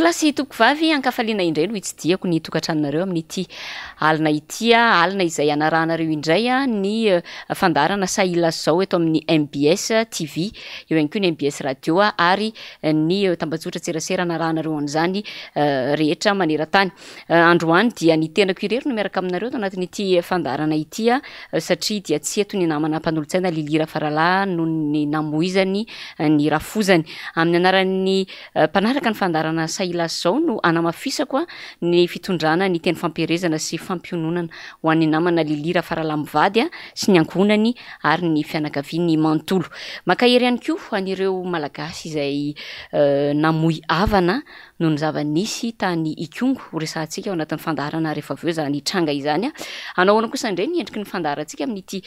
tokola sy tokovavy ankafaliana indray no hitsidiako ny tokantranonareo amin'ity alina ity alina izay anarahanareo indray ny fandarana Sahila zao eto amin'ny MBS TV eo ihany koa ny MBS radio ary ny tambazotra tserasera anarahanareo an'izany rehetra maneran-tany. Androany dia ny tenako irery no miaraka aminareo tao anatin'ity fandarana ity satria dia tsy eto ny namana mpanolotsaina Lilira Farala no ny namoizany ny rafozany amin'ny anaran'ny mpanaraka ny fandarana Sahila zao no anamafisako ny fitondrana ny teny fampiarezana sy fampiononana ho an'ny namana Lilira Farala mivady sy ny ankohonany ary ny fianakaviany manontolo. Makahery ihany koa an'ireo malagasy izay namoy avana no ny zava-nisy tany Ikongo ho resahantsika ao anatin'ny fandarana rehefa avy eo zany tranga izany. Anahoana kosa indray ny endriky ny fandarantsika amin'ity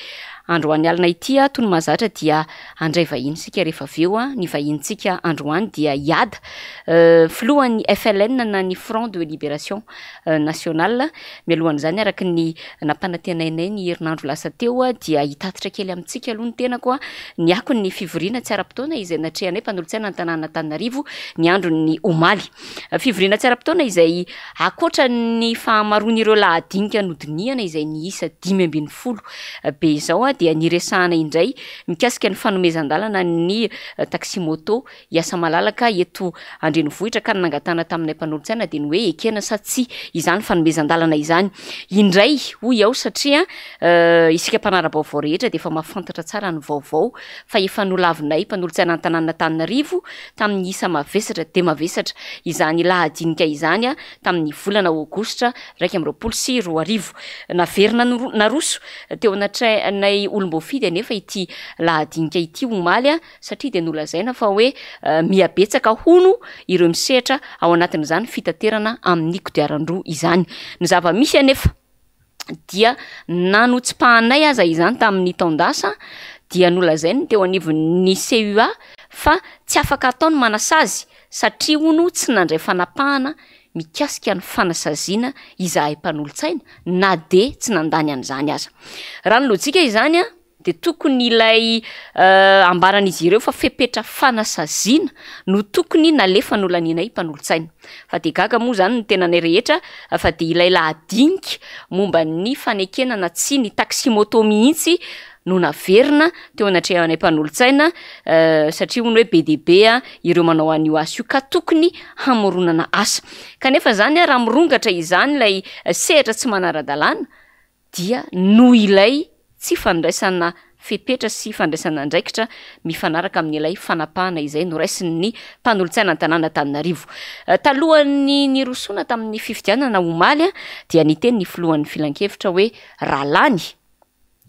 androany alina ity toy ny mahazatra dia andray vahiny sika rehefa avy eo ny vahintsika androany dia iada filohan'ny FLN na ny Front de Libération Nationale. Mialohan'izany araky ny nampanatenainay ny herinandro lasa teo dia hitatitra kely amintsika aloha ny tenako ny ako ny fivoriana tsy ara-potoana izay natrehanay mpanolotsaina ny tanàna Antananarivo ny andro ny omaly. Fivoriana tsy ara-potoana izay akoatra ny fahamaroan'ireo lahadinika nodiniana izay niisa 520 be izao dia niresahana indray mikasika ny fanomezan-dalana ny taxi moto iasa malalaka eto Andrenivohitra ka nangatana taminay mpanolotsaina dia ny hoe ekena sa tsy izany fanomezan-dalana izany. Indray hoy aho satria isika mpanara-baovao rehetra dia efa mahafantatra tsara ny vaovao fa efa nolavinay mpanolotsaina ny tanàna Antananarivo tamin'ny isa mavesatra dia mavesatra izany lahadinika izany tamin'ny volana Aogositra 2024 naverina naroso teo anatranay olom-boafidy anefa ity lahadinika ity omaly satria dia nolazaina fa hoe miabetsaka hono ireo misehatra ao anatin'izany fitaterana amin'ny kodiaran-droa izany. Ny zava-misy anefa dia nanotsipahanay aza izany tamin'ny taondasa dia nolazainy teo anivon'ny CUA fa tsy afaka ataony manasazy satria hono tsy nandray fanapahana mikasika ny fanasaziana izahay mpanolotsaina na de tsy nandany an'izany aza. Raha ny lojika izany dia tokony ilay ambaran'izy ireo fa fepetra fanasaziana no tokony nalefa nolaninay mpanolotsaina. Fa dia gaga moa zany ny tenanay rehetra fa dia ilay lahadinika momba ny fanekenana tsy ny taxi moto mihitsy no naverina teo anatrehanay mpanolotsaina satria hono hoe BDB ireo manao an'io asa io ka tokony hamoronana asa. Kanefa zany raha mirongatra izany ilay sehatra tsy manara-dalàna dia no ilay tsy fandraisana fepetra sy fandraisana andraikitra mifanaraka amin'ilay fanapahana izay no raisin'ny mpanolotsaina an-tanàna Antananarivo. Talohan'ny nirosona tamin'ny fifidianana omaly dia niteny ny filohan'ny filan-kevitra hoe ralany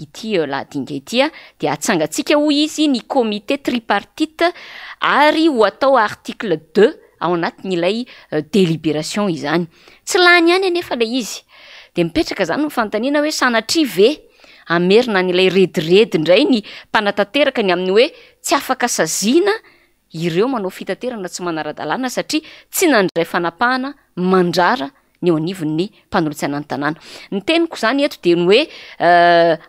ity lahadinika ity dia atsangatsika hoy izy ny comité tripartite ary ho atao article 2 ao anatin'ilay délibération izany. Tsy lany ihany anefa ilay izy dia mipetraka zany ny fanontaniana hoe sanatria ve amerina n'ilay rediredy indray ny mpanatanteraka ny amin'ny hoe tsy afaka saziana ireo manao fitaterana tsy manara-dalàna satria tsy nandray fanapahana mandrara ny eo anivon'ny mpanolotsaina ny tanàna. Ny teniko zany eto dia ny hoe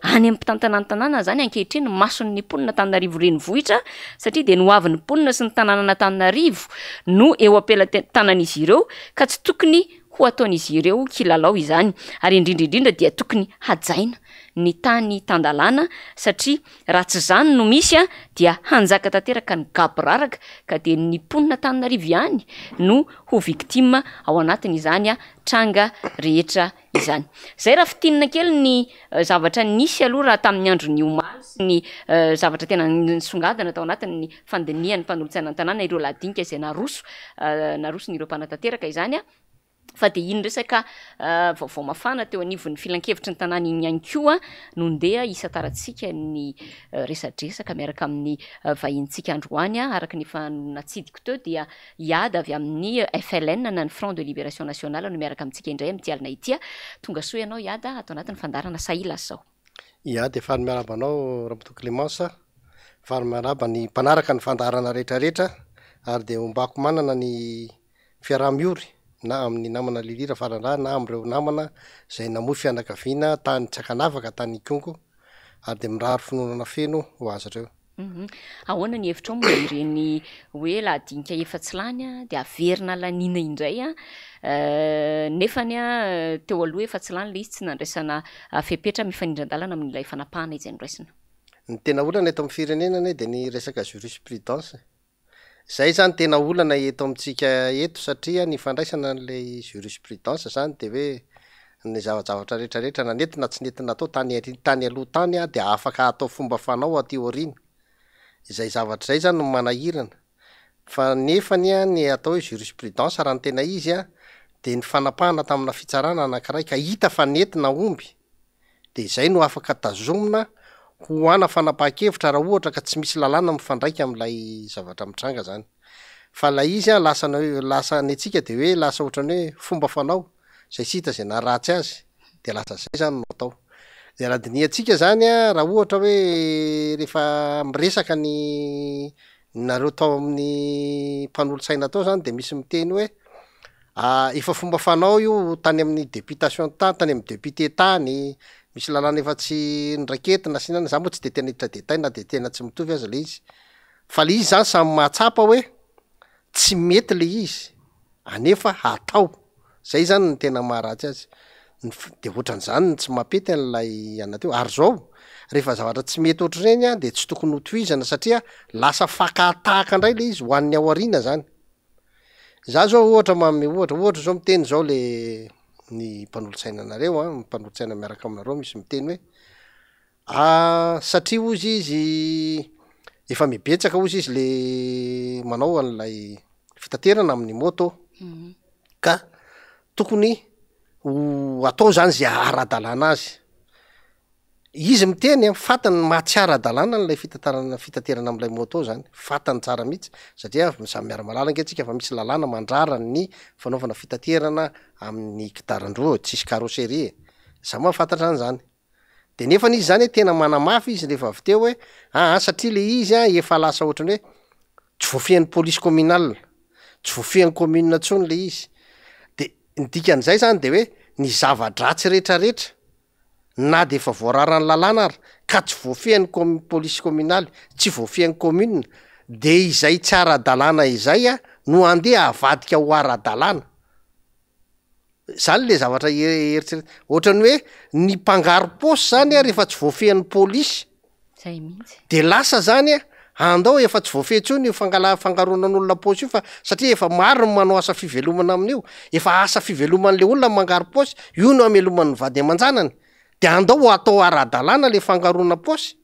any ampitantanany tanàna zany ankehitriny mason'ny mponina Antananarivo renivohitra satria dia noavin'ny mponina sy ny tanàna Antananarivo no eo ampelatanan'izy ireo ka tsy tokony ho ataon'izy ireo kilalao izany ary indrindraindrindra dia tokony hajaina ny tany tandalàna satria raha tsy zany no misy dia hanjaka tanteraka ny gaboraraka ka dia ny mponina Antananarivo ihany no ho victime ao anatin'izany tranga rehetra izany. Zay raha fitinina kely ny zavatra nisy aloha raha tamin'ny andro ny omaly sy ny zavatra tena nisongadana tao anatin'ny fandinian'ny mpanolotsaina an-tanàna ireo lahadinika izay naroson'ireo mpanatanteraka izany fa dia iny resaka vaovao mafana teo anivon'ny filan-kevitry ny tanàna iny ihany koa no ndeha isataratsika ny resadresaka miaraka amin'ny vahintsika androany araka ny natsidiko teo dia iada avy amin'ny FLN na ny Front de Libération Nationale no miaraka amintsika indray amin'ity alina ity. Tonga soa ianao iada atao anatin'ny fandarana Sahila zao. Ia dia faly miaraba anao Raboto Clémence, faly miaraba ny mpanaraka ny fandarana rehetrarehetra ary dia ombako manana ny fiaraha-miory na amin'ny namana Lilira Farala na amin'ireo namana izay namoy fianakaviana tany Tsakanavaka tany Ikongo ary dia miraharo finoana feno ho azy ireo. Ahoana ny hevitra ao moa ireny hoe lahadinika efa tsy lany a de averina laniana indray a nefany a teo aloha efa tsy lany le izy tsy nandraisana fepetra mifanindran-dalana amin'ilay fanapahana izy andraisana. Ny tena olana eto amin'ny firenenana de ny resaka jurisprudence zay zany tena olana eto amintsika eto satria ny fandraisana n'lay jurisprudence zany de hoe ny zavajavatra rehetrarehetra na nentina tsy nentina atao tany aloha tany a de afaka atao fomba fanao aty aorina izay zavatra zay zany no manahirana fa nefany a ny atao hoe jurisprudence raha ny tena izy a de ny fanapahana tamina fitsarana anankiray ka hita fa nentina omby de zay no afaka tazomina ho ana fanapaha-kevitra raha ohatra ka tsy misy lalàna mifandraika am'ilay zavatra mitranga zany fa la izy a lasa ny atsika de hoe lasa ohatrany hoe fomba fanao zay tsy hita zay na ratsy azy de lasa zay zany no atao de raha diniatsika zany a raha ohatra hoe rehefa miresaka ny nareo tao amin'ny mpanolo-tsaina tao zany de misy miteny hoe efa fomba fanao io tany amin'ny députation tany amin'ny député tany misy lalàna efa tsy ndraiketina sy inana za moa tsy de tena hiditra detay na de tena tsy mitovy azy le izy fa le izy zany samy mahatsapa hoe tsy mety le izy anefa atao zay zany ny tena maharatsy azy de ohatran'izany tsy mampety an'lay anateo ary zao rehefa zavatra tsy mety ohatr' reny a de tsy tokony ho tohizana satria lasa fakatahaka indray le izy ho an'ny aoriana zany za zao ohatra ohatra zao miteny zao le ny mpanolo-tsaina anareo a mpanolo-tsaina miaraka aminareo misy miteny hoe satria ozy izy efa mibetsaka ozy izy le manao an'lay fitaterana amin'ny moto ka tokony ho atao zany zay ara-dalàna azy izy miteny fatany mahatsy ara-dalàna n'lay fitaterana am'lay moto zany fatany tsara mihitsy satria samy miara-malala anketrika fa misy lalàna mandrara ny fanaovana fitaterana amin'ny kitaran-droa tsisy carrosserie za moa fantatra an'zany de nefa n'izy zany hoe tena manamafy izy rehefa avy teo hoe satria le izy a efa lasa ohatrany hoe tsy voafihan'ny police communale tsy voafihan'ny commune ntsony le izy de ny dikan'izay zany de hoe ny zava-dratsy rehetrarehetra na de efa voararany lalàna ary ka tsy voafihan'ny police communale tsy voafihan'ny commune de izay tsy ara-dalàna izay a no andeha avadika ho ara-dalàna zany le zavatra eritserety ohatrany hoe ny mpangaro posy zany a rehefa tsy voafihan'ny polisy zay mihitsy de lasa zany a andao efa tsy voafehtsony io fangaronan'olona posy io fa satria efa maro ny manao asa fivelomana amin'io efa asa fiveloman'le olona mangaro posy io no ameloman'ny vady aman-janany de andao atao ara-dalàna le fangarona posy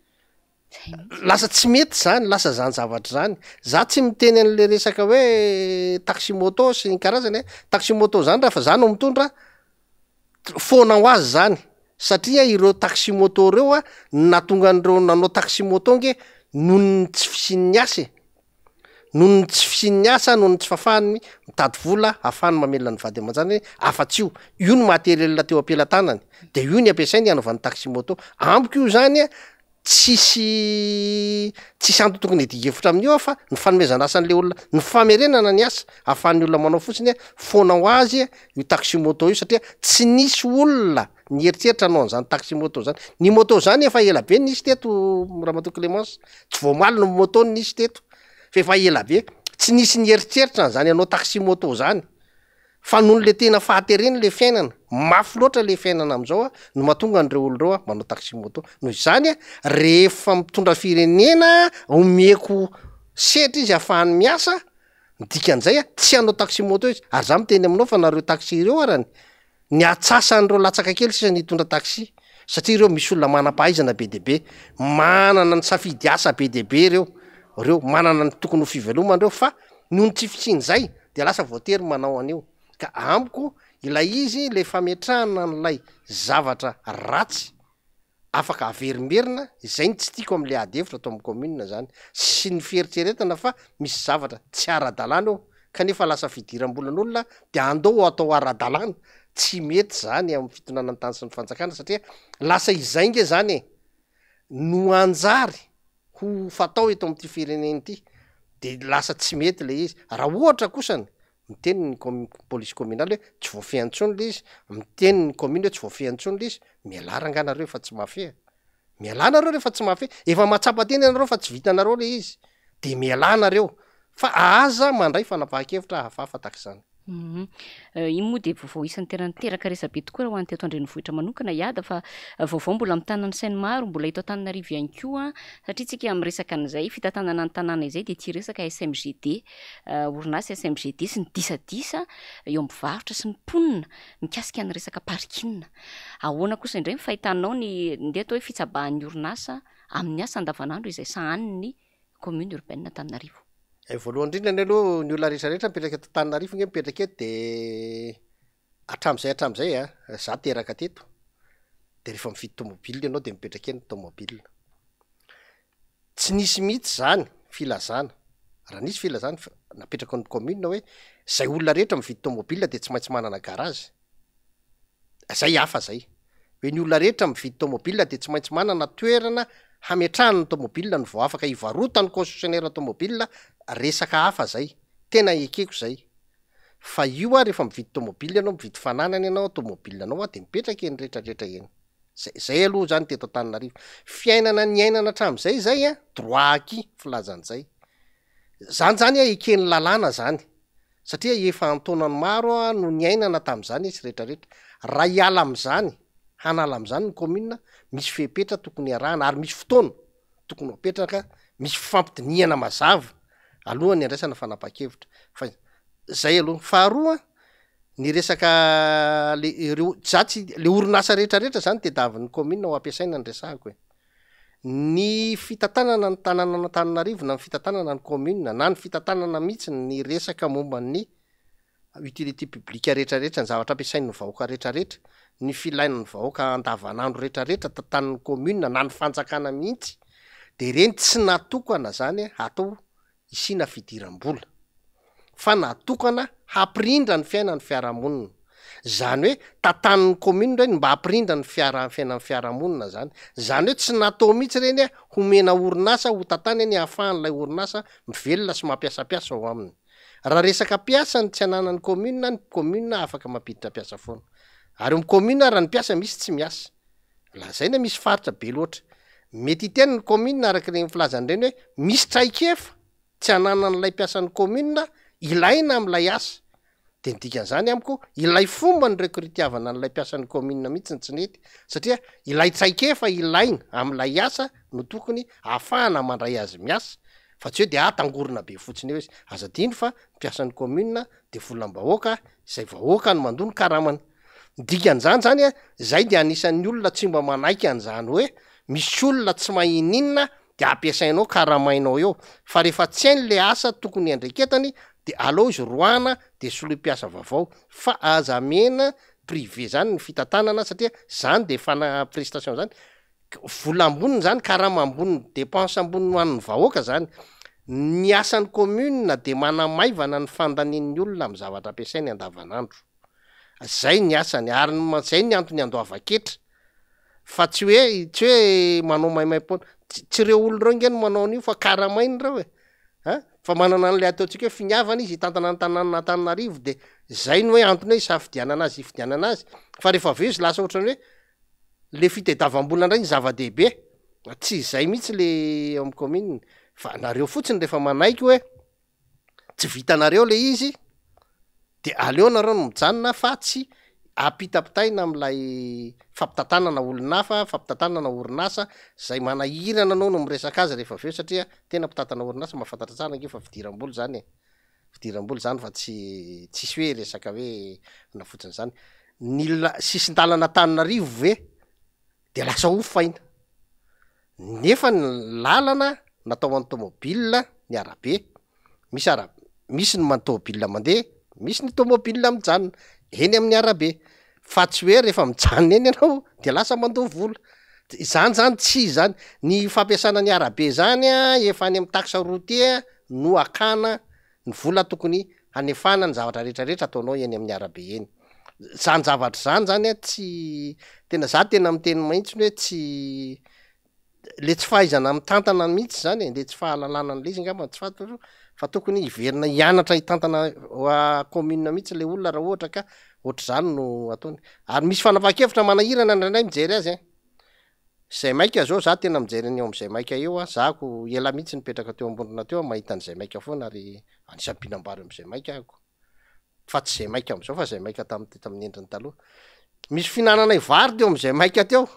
lasa tsy mety zany lasa zany zavatra zany za tsy miteny an'le resaka hoe taxi moto sy ny karazany taxi moto zany raha fa za no mitondra foana ho azy zany satria ireo taxi moto reo a natonga an'ireo nanao taxi moto nge nohony tsy fisin'ny asa nohony tsy fisin'ny asa nohony tsy fafahany mitady vola ahafahany mamelona ny vady aman-jany hoe afa-tsy io no materielina teo ampelantanany de io ny ampiasainy hanaovan'ny taxi moto ambiko io zany a tsisy anto tokony hevitra amin'io fa ny fanomezana asan'le olona ny famerenana ny asa ahafahan'ny olona manao fotsiny foana ho azy io taxi moto io satria tsy nisy olona ny eritreritra anao an'izany taxi moto zany ny moto zany efa ela be nisy teto Ramatoa Clémence tsy voamaly no moto nisy teto fa efa ela be tsy nisy ny eritreritra zany anao taxi moto zany fa noho le tena fahatereny le fiainana mafy loatra le fiainana am'izao no mahatonga an'ireo oloreo manao taxi moto noho izany rehefa mitondra firenena omeko setra izy ahafahany miasa dikan'izay tsy anao taxi moto izy ary za miteny aminao fa nareo taxi ireo arany ny atsasan'ireo latsaka kely sisa nitondra taxi satria ireo misy olona manam-pahaizana be deabe manana ny safidy asa be deabe reo manana ny tokony ho fivelomandreo fa noho ny tsy fisin'zay de lasa voatery manao an'io ka amiko ilay izy le fametrahana n'lay zavatra ratsy afaka averimberina izay ny tsy tiako am'le ady hevitra atao amin'ny commune zany sy ny fieritreretana fa misy zavatra tsy ara-dalàna eo kanefa lasa fidiram-bolan'olona de andao atao ara-dalàna tsy mety zany amin'ny fitonanany tany sy ny fanjakana satria lasa izay nge zany no anjary ho fatao eto am'ty fireneny ity de lasa tsy mety le izy raha ohatra kosany miteny ny police communale hoe tsy voafiantsony le izy miteny ny commune hoe tsy voafiantsony le izy mialaranga nareo fa tsy mafia mialanareo rehefa tsy mafe efa matsapateny anareo fa tsy vitanareo le izy de mialanareo fa aza mandray fanapaha-kevitra hafahafa tak'zany. Iny moa de vaovao isan'ny tena niteraka resabe tokoa raha ho an'ny teto Andrenivohitra manokana iada fa vaovao mbola amin'ny tanàna sainy maro mbola eto Antananarivo ihany koa satria tsika am'resaka an'izay fitantanana ny tanàna izay de ty resaka SMGD orinasa SMGD sy ny disadisa eo am'mpivarotra sy ny mponina mikasika ny resaka parking. Ahoana kosa indray ny fahitanao ny ndeha atao hoe fitsabahan'ny orinasa amin'ny asa andavanandro izay sahanin'ny commune urbaine Antananarivo. Voalohany indrindra aloha ny olona rehetrarehetra mipetraka eto Antananarivo nge mipetraka eto de hatram'izay za teraka teto de rehefa mividy tomobile ianao de mipetraka eny tomobile. Tsy nisy mihitsy zany filazana raha nisy filazana napetraka ny commune hoe zay olona rehetra mividy tomobile de tsy maintsy manana garage. Zay hafa zay hoe ny olona rehetra mividy tomobile de tsy maintsy manana toerana hametrahany ny tomobile ny vao afaka ivarotany concessionnaire tomobile resaka hafa zay tena ekeko zay fa io rehefa mividy tomobile ianao mividy fananany ianao tomobile anao de mipetraka eny rehetrarehetra eny zay aloha zany teto Antananarivo fiainana ny ainana hatram'izay zay droit acquis filazan'zay zany ekeny lalàna zany satria efa antonany maro no ny ainana tam'zany izy rehetrarehetra raha hiala am'zany hanala am'zany ny commune misy fepetra tokony arahana ary misy fotoana tokony apetraka misy fampidiniana mazava alohan'ny andraisana fanapaha-kevitra fa zay aloha faharoa ny resaka le orinasa rehetrarehetra zany tediavin'ny commune ho ampiasaina ny resahako ny fitantanana ny tanàna Antananarivo na ny fitantanana ny commune na ny fitantanana mihitsy ny resaka momba ny utilité publique rehetrarehetra ny zavatra ampiasain'ny vahoaka rehetrarehetra ny filain'ny vahoaka andavanandro rehetrarehetra tantan'ny commune na ny fanjakana mihitsy de reny tsy natokana zany atao isina fidiram-bola fa natokana hampirindra ny fiainan'ny fiarahamonina zany hoe tantan'ny commune reny mba hampirindra ny fiainan'ny fiarahamonina zany hoe tsy natao mihitsy reny homena orinasa ho tantany eny hahafahan'lay orinasa mivelona sy mampiasapiasa ao aminy raha resaka piasa ny tsy ananan'ny commune afaka mampiditra piasa foana ary commune raha ny piasa misy tsy miasa lazay na misy faritra be loatra mety hiteny ny commune araka reny filazany reny hoe misy traikefa tsy ananan'lay piasan'ny commune ilaina am'lay asa de nidikan'zany amiko ilay fomba ny rekritiavana n'lay piasan'ny commune mihitsy ny tsy nety satria ilay traikefa ilaina am'lay asa no tokony ahafahana mandray azy miasa fa tsy hoe de tangorona be fotsiny eo izy azadiny fa piasan'ny commune de volam-bahoaka izay vahoaka no mandony karamany dikan'zany zany zay de anisan'ny olona tsy mba manaiky an'zany hoe misy olona tsy mahininna de ampiasainao karamainao eo fa rehefa tsy hainy le asa tokony andreketany de aleo izy roana de solo-piasa vaovao fa aza mena privé zany ny fitantanana satria zany de fana prestation zany vola amboniny zany karama amboniny dépense amboniny hoan'ny vahoaka zany ny asan'ny commune de manamaivana ny fandanian'ny olona amin'ny zavatra ampiasainy andavanandro zay ny asany ary zay ny antony andoava-ketra fa tsy hoe manao maimaimpona tsy reo olo reo ngeny manao an'io fa karamainy reo fa manana an'le ataontsika hoe finiavana izy hitantana ny tanàna Antananarivo de zay no hoe antony hoe isafidianana azy ifidianana azy fa rehefa aveo izy lasa ohatrany hoe le fitediavam-bola ndray ny zava-dehibe tsy zay mihitsy le amin'ny commune fa nareo fotsiny rehefa manaiky hoe tsy vitanareo le izy de aleo nareo no mijanona fa tsy apitapitaina am'lay fampitantanana olonafa fampitantanana orinasa zay manahirana anao no miresaka azy rehefa aveo satria tena mpitantana orinasa mahafantatra tsara nge fa fidiram-bola zany fa tsisy hoe resaka hoe na fotsiny zany sisin-dalana Antananarivo ve de lasa ofaina nefa ny lalana natao an'ny tomobile ny arabe misy ny tomobile mandeha misy ny tomobile mijanona eny amin'ny arabe fa tsy hoe rehefa mijanona eny ianao de lasa mandoa vola zany tsy zany ny fampiasana ny arabe zany efa any amin'ny taxe routier no akana ny vola tokony hanefana ny zavatra rehetrarehetra ataonao eny amin'ny arabe eny zany zavatra zany tsy tena miteny mahitsiny hoe tsy le tsy fahaizana mitantana mihitsy zany le tsy fahalalana n'le izy ngamba tsy fantatra fa tokony hiverina hianatra hitantana commune mihitsy le olona raha ohatra ka ohatr'zany no ataony ary misy fanapaha-kevitra manahirana ndraindray mijery azy zay maika zao za tena mijeriny eo am'izay maika eo a zako ela mihitsy nipetraka teo ambonina teo mahita an'izay maika foana ary anisampinambary am'izay maika ako fa tsy zay maika am'izao fa zay maika tamin'ny endriny taloha misy finanana ivary teo am'izay maika teo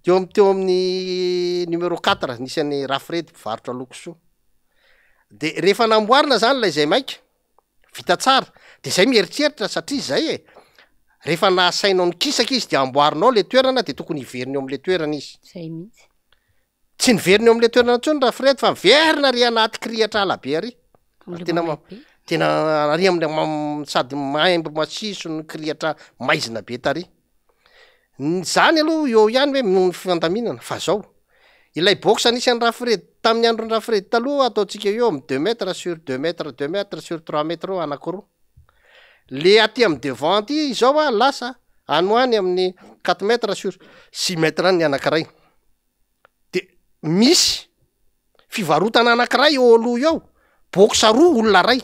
teo amin'ny numéro 4 nisy any rafredy mpivarotra lokosoa de rehefa namboarina zany lay zay maika vita tsara de zay mieritreritra satria zay e rehefa nasainao ny kisaka izy de amboarinao le toerana de tokony hiveriny eo am'le toerana izy zay mihitsy tsy niveriny eo am'le toerana ntsony rafredy fa miverina ry anaty krihatra alabe ary tena ary amle sady maimbo masiso ny krihatra maizina be tary zany aloha eo ihany hoe noho ny fandaminana fa zao ilay box anisan'ny rafredy tamin'ny androny rafredy taloha ataotsika eo am 2 mètres sur 2 mètres 2 mètres sur 3 mètres eo anankiroa le aty am devant aty zao a lasa anoany amin'ny 4 mètres sur 6 mètres any anankiray de misy fivarotana anankiray eo aloha eo box roa olona ray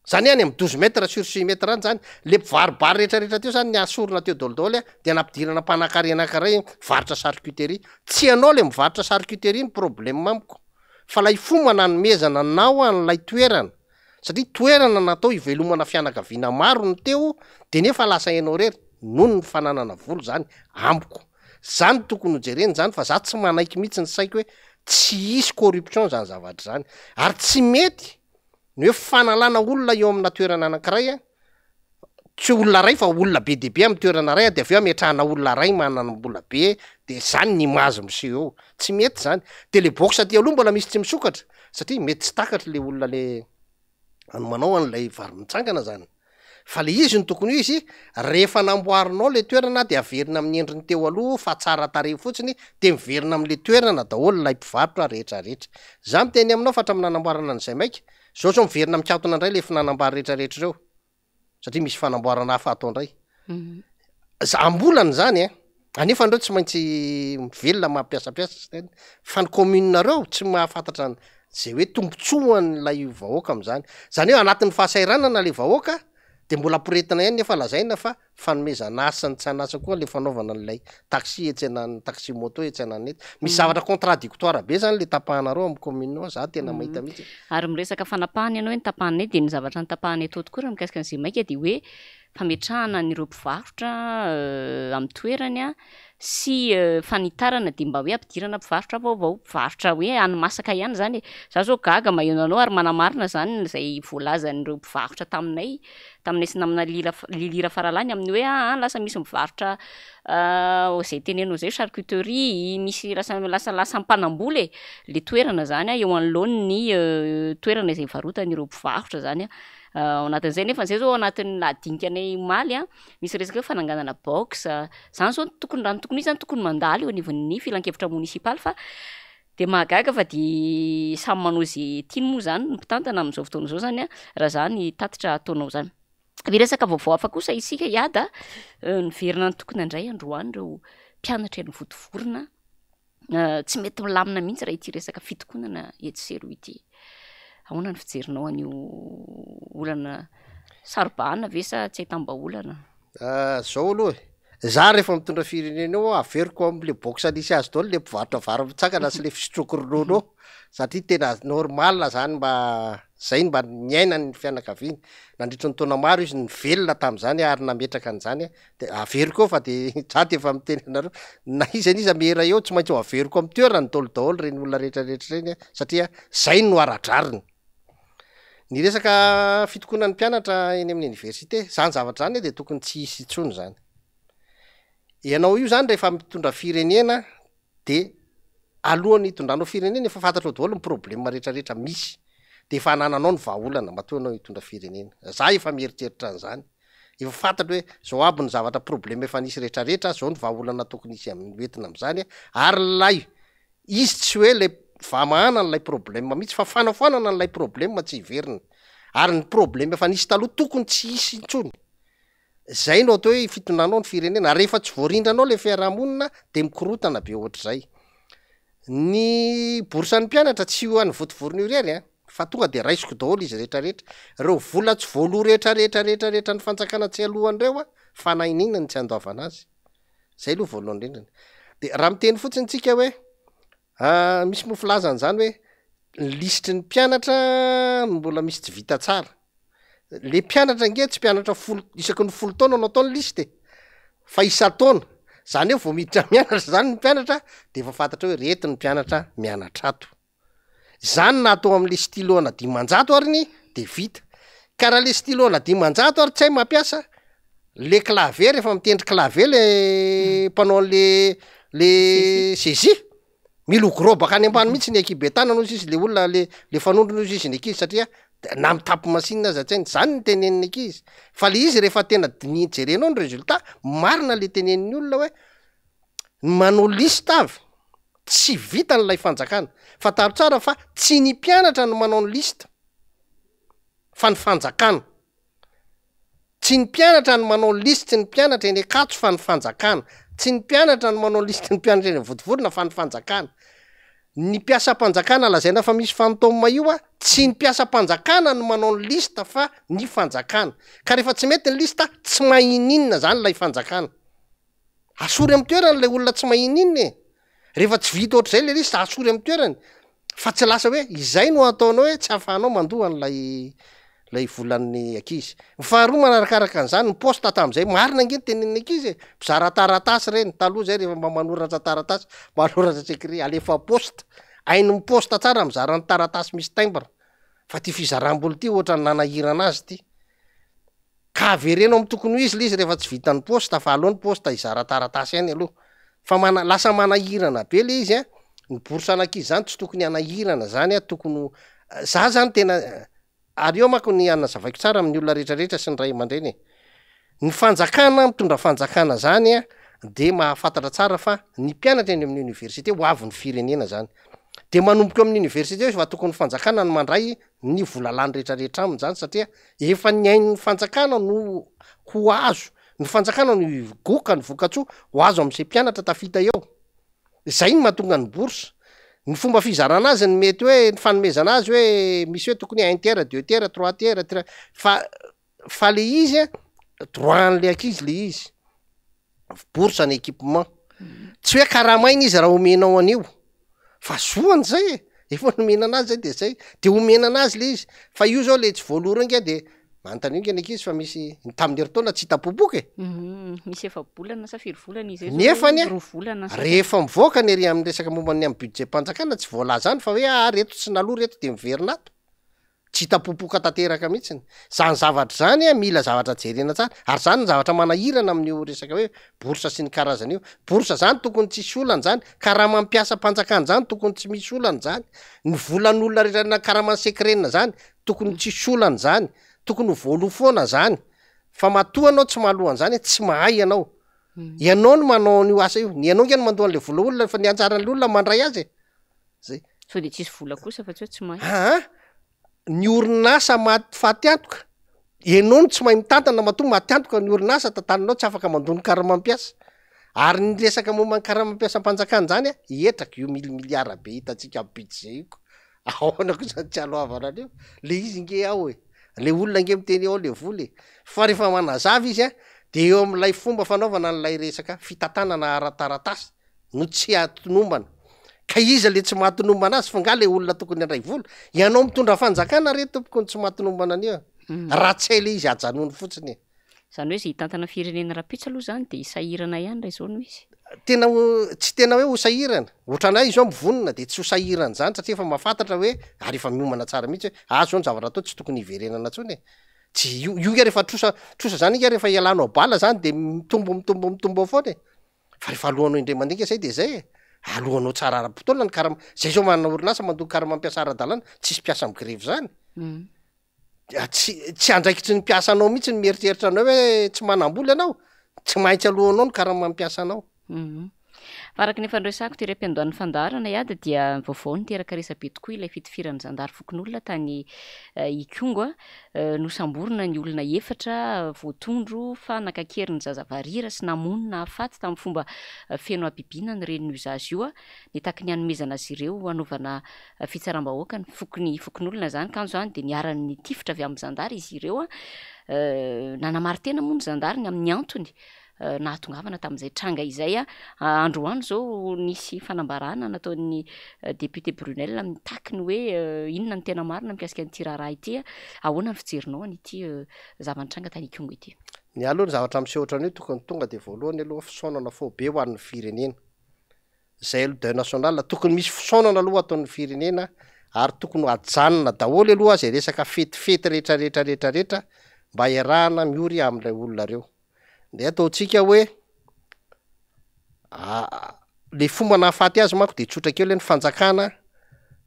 zany any am 12 mètres sur 6 mètres any zany le mpivaribary rehetrarehetra teo zany nyasorona teo dolidoly a de nampidirana mpanakary anankiray varotra charcuterie tsy anao le mivarotra charcuterie ny problème amiko fa lay fomana nomezana nao an'lay toerana satria toerana natao ivelomana fianakaviana maro ny teo de nefa lasa ianao rery noho ny fananana volo zany amiko zany tokony hojereny zany fa za tsy manaiky mihitsy ny saiko hoe tsy isy corruption zany zavatra zany ary tsy mety ny hoe fanalana olona eo amina toerana anankiray a tsy olona ray fa olona be deabe amy toerana ray a de aveo ametrahana olona ray mananambola be de zany ny mazo miseho eo tsy mety zany de le box aty aloha mbola misy tsy misokatra satria mety tsy takatra le olona le anomanao an'lay vary mitsangana zany fa le izy ny tokony izy rehefa namboarinao le toerana de averina amin'ny endriny teo aloha fa tsara tare fotsiny de miverina am'le toerana daholo lay mpivarotra rehetrarehetra za miteny aminao fa hatramin'ny nanamboarana an'izay maika zao miverina mikatona indray le finanambary rehetrarehetra reo satria misy fanamboarana hafa atao indray ambolany zany anefa andreo tsy maintsy mivelona mampiasapiasa fa ny communenareo tsy mahafantatra zay hoe tombontsoan'lay vahoaka am'zany zany hoe anatin'ny fahasairanana le vahoaka de mbola ampiretina ihany nefa lazaina fa fanomezana asany tsy anasa koa le fanaovana n'lay taxi etsenany taxi moto etsenany ety misy zavatra contradictoire be zany le tapahanareo amy commune za tena mahita mihitsy ary miresaka fanapahany ianao hoe ny tapahanay de ny zavatra ny tapahany atao tokoa raha mikasika an'izay maika de hoe fametrahana n'ireo mpivarotra amy toerany a sy fanitarana de mba hoe ampidirana mpivarotra vaovao mpivarotra hoe anymasaka ihany zany za zao gaga maheno anao ary manamarina zany zay voalazan'ireo mpivarotra taminay sy namina lilira faralany amin'ny hoe lasa misy mivarotra zay tenenao zay charcuterie misy lasa mpanamboly le toerana zany a eo anoloany ny toerana izay varotan'ireo mpivarotra zany a ao anatin'izay nefa zay zao anatin'ny ladinkanay maly a misy resaka hoe fananganana box zany zao tokony raha tokony izy zany tokony mandalo eo anivon'ny filan-kevitra municipaly fa de mahagaga fa de samy manao zay tiany moa zany ny mpitantana am'izao fotoana zao zany a raha zany tatitra ataonao zany resaka vaovao hafa kosa isika iada niverina ny tokony andray androany reo mpianatra ny votovorona tsy mety milamina mihitsy raha ity resaka fitokonana etsero ity ahoana ny fijerinao an'io olana sarobahana ve sa tsy ahitamba-olana zao aloha za rehefa mitondra firenena eo averiko am'le box anisy azy daholo le mpivarotra vary mitsangana sy le fisotroko ronono eo satria tena normal zany mba zay mba niaina ny fianakaviany nandritra ny taona maro izy ny velona tam'zany ary nametraka an'zany de averiko eo fa de za de efa miteny anareo na izy aniza mera eo tsy maintsy ho averiko amy toerana daholo daholo reny olona rehetrarehetra reny satria zay no aradrariny ny resaka fitokonan'ny mpianatra eny amin'ny université zany zavatra zany de tokony tsy hisy itsony zany ianao io zany rehefa mitondra firenena de alohan'ny hitondranao firenena efa fantatrao daholo ny problème rehetrarehetra misy de efa anananao ny vahaolana matoa anao hitondra firenena za efa mieritreritra an'zany efa fantatro hoe zao aby ny zavatra problème efa nisy rehetrarehetra zao ny vahaolana tokony isy amin'ny hoentina am'zany ary lay izy tsy hoe le famahana n'lay problème mihitsy fa fanafoanana n'lay problème tsy hiverina ary ny problème efa nisy taloha tokony tsy hisy intsony zay no atao hoe fitondranao ny firenena rehefa tsy voarindranao le fiarahamonina de mikorotana be ohatr'zay ny borsan'ny mpianatra tsy ho an'ny votovorony irery fa tonga de raisiko daholo izy rehetrarehetra reo vola tsy voaloha rehetrarehetrarehetrarehetra ny fanjakana tsy alohan'reo fa nainina ny tsy andoavana azy zay aloha voalohany indrindrany de raha miteny fotsiny tsika hoe misy mofilazany zany hoe listry ny mpianatra mbola misy tsy vita tsara le mpianatra nge tsy mpianatra isaky ny folo taona no ataony listy fa isa-taona zany eo vao miditra mianatra zany ny mpianatra de efa fantatra hoe reti ny mpianatra mianatra ato zany na atao am'le stylo ana dimanjato aryny de vita ka raha le stylo ana dimanjato ary tsy hay mampiasa le clavier rehefa mitendry clavier le mpanao le sezi miloko robaka any ambany mihitsy ny ekibetana noho izy le olona le fanondro noho izy ny ankizy satria na mitapo masina azy atsainy zany ny teneniny ankizy fa le izy rehefa tena jerenao ny resultat marina le teneniny olona hoe manao lista avy tsy vita n'lay fanjakana fa taro tsara fa tsy ny mpianatra no manao ny lista fa ny fanjakana tsy ny mpianatra no manao listy ny mpianatra eny akatso fa ny fanjakana tsy ny mpianatra no manao listy ny mpianatra eny vodivodina fa ny fanjakana ny mpiasam-panjakana lazaina fa misy fantôma io a tsy ny mpiasam-panjakana no manao ny lista fa ny fanjakana ka rehefa tsy mety ny lista tsy mahininina zany lay fanjakana asory amy toerany le olona tsy mahininina e rehefa tsy vita ohatr'zay le lista asory amy toerany fa tsy lasa hoe izay no ataonao hoe tsy hafanao mandohan'lay volan'ny ankizy faharoa manarakaraka an'izany ny posta tam'izay marina nge tenen'ny ankizy mizara taratasy reny taloha zay rehefa mba manoratra taratasy manoratra tsekri alefa posta ainy miposta tsara mizara ny taratasy misy timbre fa ty fizaram-boly ty ohatra ny nanahirana azy ty ka averenao amy tokony ho izy le izy rehefa tsy vitany posta fa aloha ny posta izara taratasy any aloha fa lasa manahirana be le izy ny borosan'ankizy zany tsy tokony anahirana zany tokony za zany tena ary eo manko ny anazavaiko tsara amin'ny olona rehetrarehetra sy ny ray aman-dreny ny fanjakana mitondra fanjakana zany de mahafantatra tsara fa ny mpianatra eny amin'ny université ho avy ny firenena zany de manomboka eo amin'ny université fa tokony fanjakana no mandray ny volalany rehetrarehetra aminy zany satria efa ny ain'ny fanjakana no ho azo ny fanjakana no goka ny vokatsoa ho azo am'izay mpianatra tafita eo zay ny mahatonga ny borsa ny fomba fizarana azy ny mety hoe ny fanomezana azy hoe misy hoe tokony 1 tiers 2 tiers 3 tiers fa le izy droit an'le ankizy le izy borsa ny équipement tsy hoe karamaina izy raha omenao an'io fa zoany zay efa nomenana azy zay de zay de omenana azy le izy fa io zao le tsy voalohany de manontany io nge ny ankizy fa misy tamin'ny heritaona tsy hitapoboka misy efa-bolana sa 4 volana izy nefany volana rehefa mivoaka ny ery amin'ny resaka mombany amy budget mpanjakana tsy voalaza any fa hoe reto tsy naloha reto de miverina ato tsy hitapopoka tanteraka mihitsiny zany zavatra zany mila zavatra jerena tsara ary zany ny zavatra manahirana amin'io resaka hoe borsa sy ny karazana io borsa zany tokony tsisy olana zany karaha mampiasa mpanjakana zany tokony tsy misy olana zany ny volan'olona rehetra karamany sekrenina zany tokony tsisy olana zany tokony ho voalofoana zany fa matoa anao tsy mahalohan zany tsy mahay ianao ianao no manao an'io asa io ny ianao nge no mandohan'le vola olona fa ny anjaran'le olona mandray azy zay so de tsisy vola kosa fa tsy hoe tsy mahay ny orinasa mahaty antoka ianao no tsy mahay mitantana mahatonga maty antoka ny orinasa tantaninao tsy afaka mandony karamampiasa ary ny resaka momba ny karamampiasa mpanjakana zany ietraka io milimiara be hitatsika budget iko aonako zany tsy aloavana an'io le izy nge ao le olona nge miteny ao le voly fa rehefa manazava izy de eo am'lay fomba fanaovana n'lay resaka fitantanana arataratasy no tsy atinombana ka izy le tsy mahatinombana azy fa nga le olona tokony andray vola ianao mitondra fanjakana re tompokony tsy mahatinombana an'io raha tsy hay le izy ajanony fotsiny zany hoe zay hitantana firenena rapitsa aloha zany de isahirana ihany ray zao no izy tena tsy tena hoe hosahirana ohatranay izao mivonina de tsy hosahirana zany satria efa mahafantatra hoe ary efa miomana tsara mihitsy hoe azo zao ny zavatra atao tsy tokony hiverenana tsony tsy io nge rehefa trosa zany nge rehefa ialanao bala zany de mitombo ao foana fa rehefa alohanao indray mandika zay de zay alohanao tsara ara-potoana ny karama zay zao manana orinasa mandoko karamampiasa ara-dalàna tsisy mpiasa amy grevy zany tsy andraikitry ny mpiasanao mihitsy ny mieritreritra anao hoe tsy manam-boly anao tsy maintsy alohanao ny karamampiasa anao faraky ny efanresako ty rem-piandohan'ny fandaharana iady dia vaovao niteraka resabe tokoa ilay fitofiran'ny zandary fokon'olona tany ikongo nosamborona ny olona efatra voatondro fa nakakeriny zazavarira sy namonina afaty tamin'ny fomba feno abibina ny reny izy azy io nitaky ny anomezana azy ireo anaovana fitsaram-bahoaka ny fokon'olona zany kanjo zany de niaran'ny tifitra avy amin'ny zandary izy ireo nanamartena moa ny zandariny amin'ny antony nahatongavana tamin'izay tranga izay androany zao nisy fanambarana nataon'ny député Brunel mitaky ny hoe inona ny tena marina mikasika n'ity raharaha ity ahoana ny fijerinao an'ity zava-nitranga tany Kongo ity. Ny aloha ny zavatra misehotra an'io tokony tonga de voalohany aloha fisaonana fobe ho an'ny firenena. Zay aloha deuil national tokony misy fisaonana aloha ataon'ny firenena ary tokony ajanona daholo aloha zay resaka fetifety rehetra mba iarahana miory amin'ilay olona reo. De ataontsika hoe le fomba nahafaty azy manko de tsotra kely ny fanjakana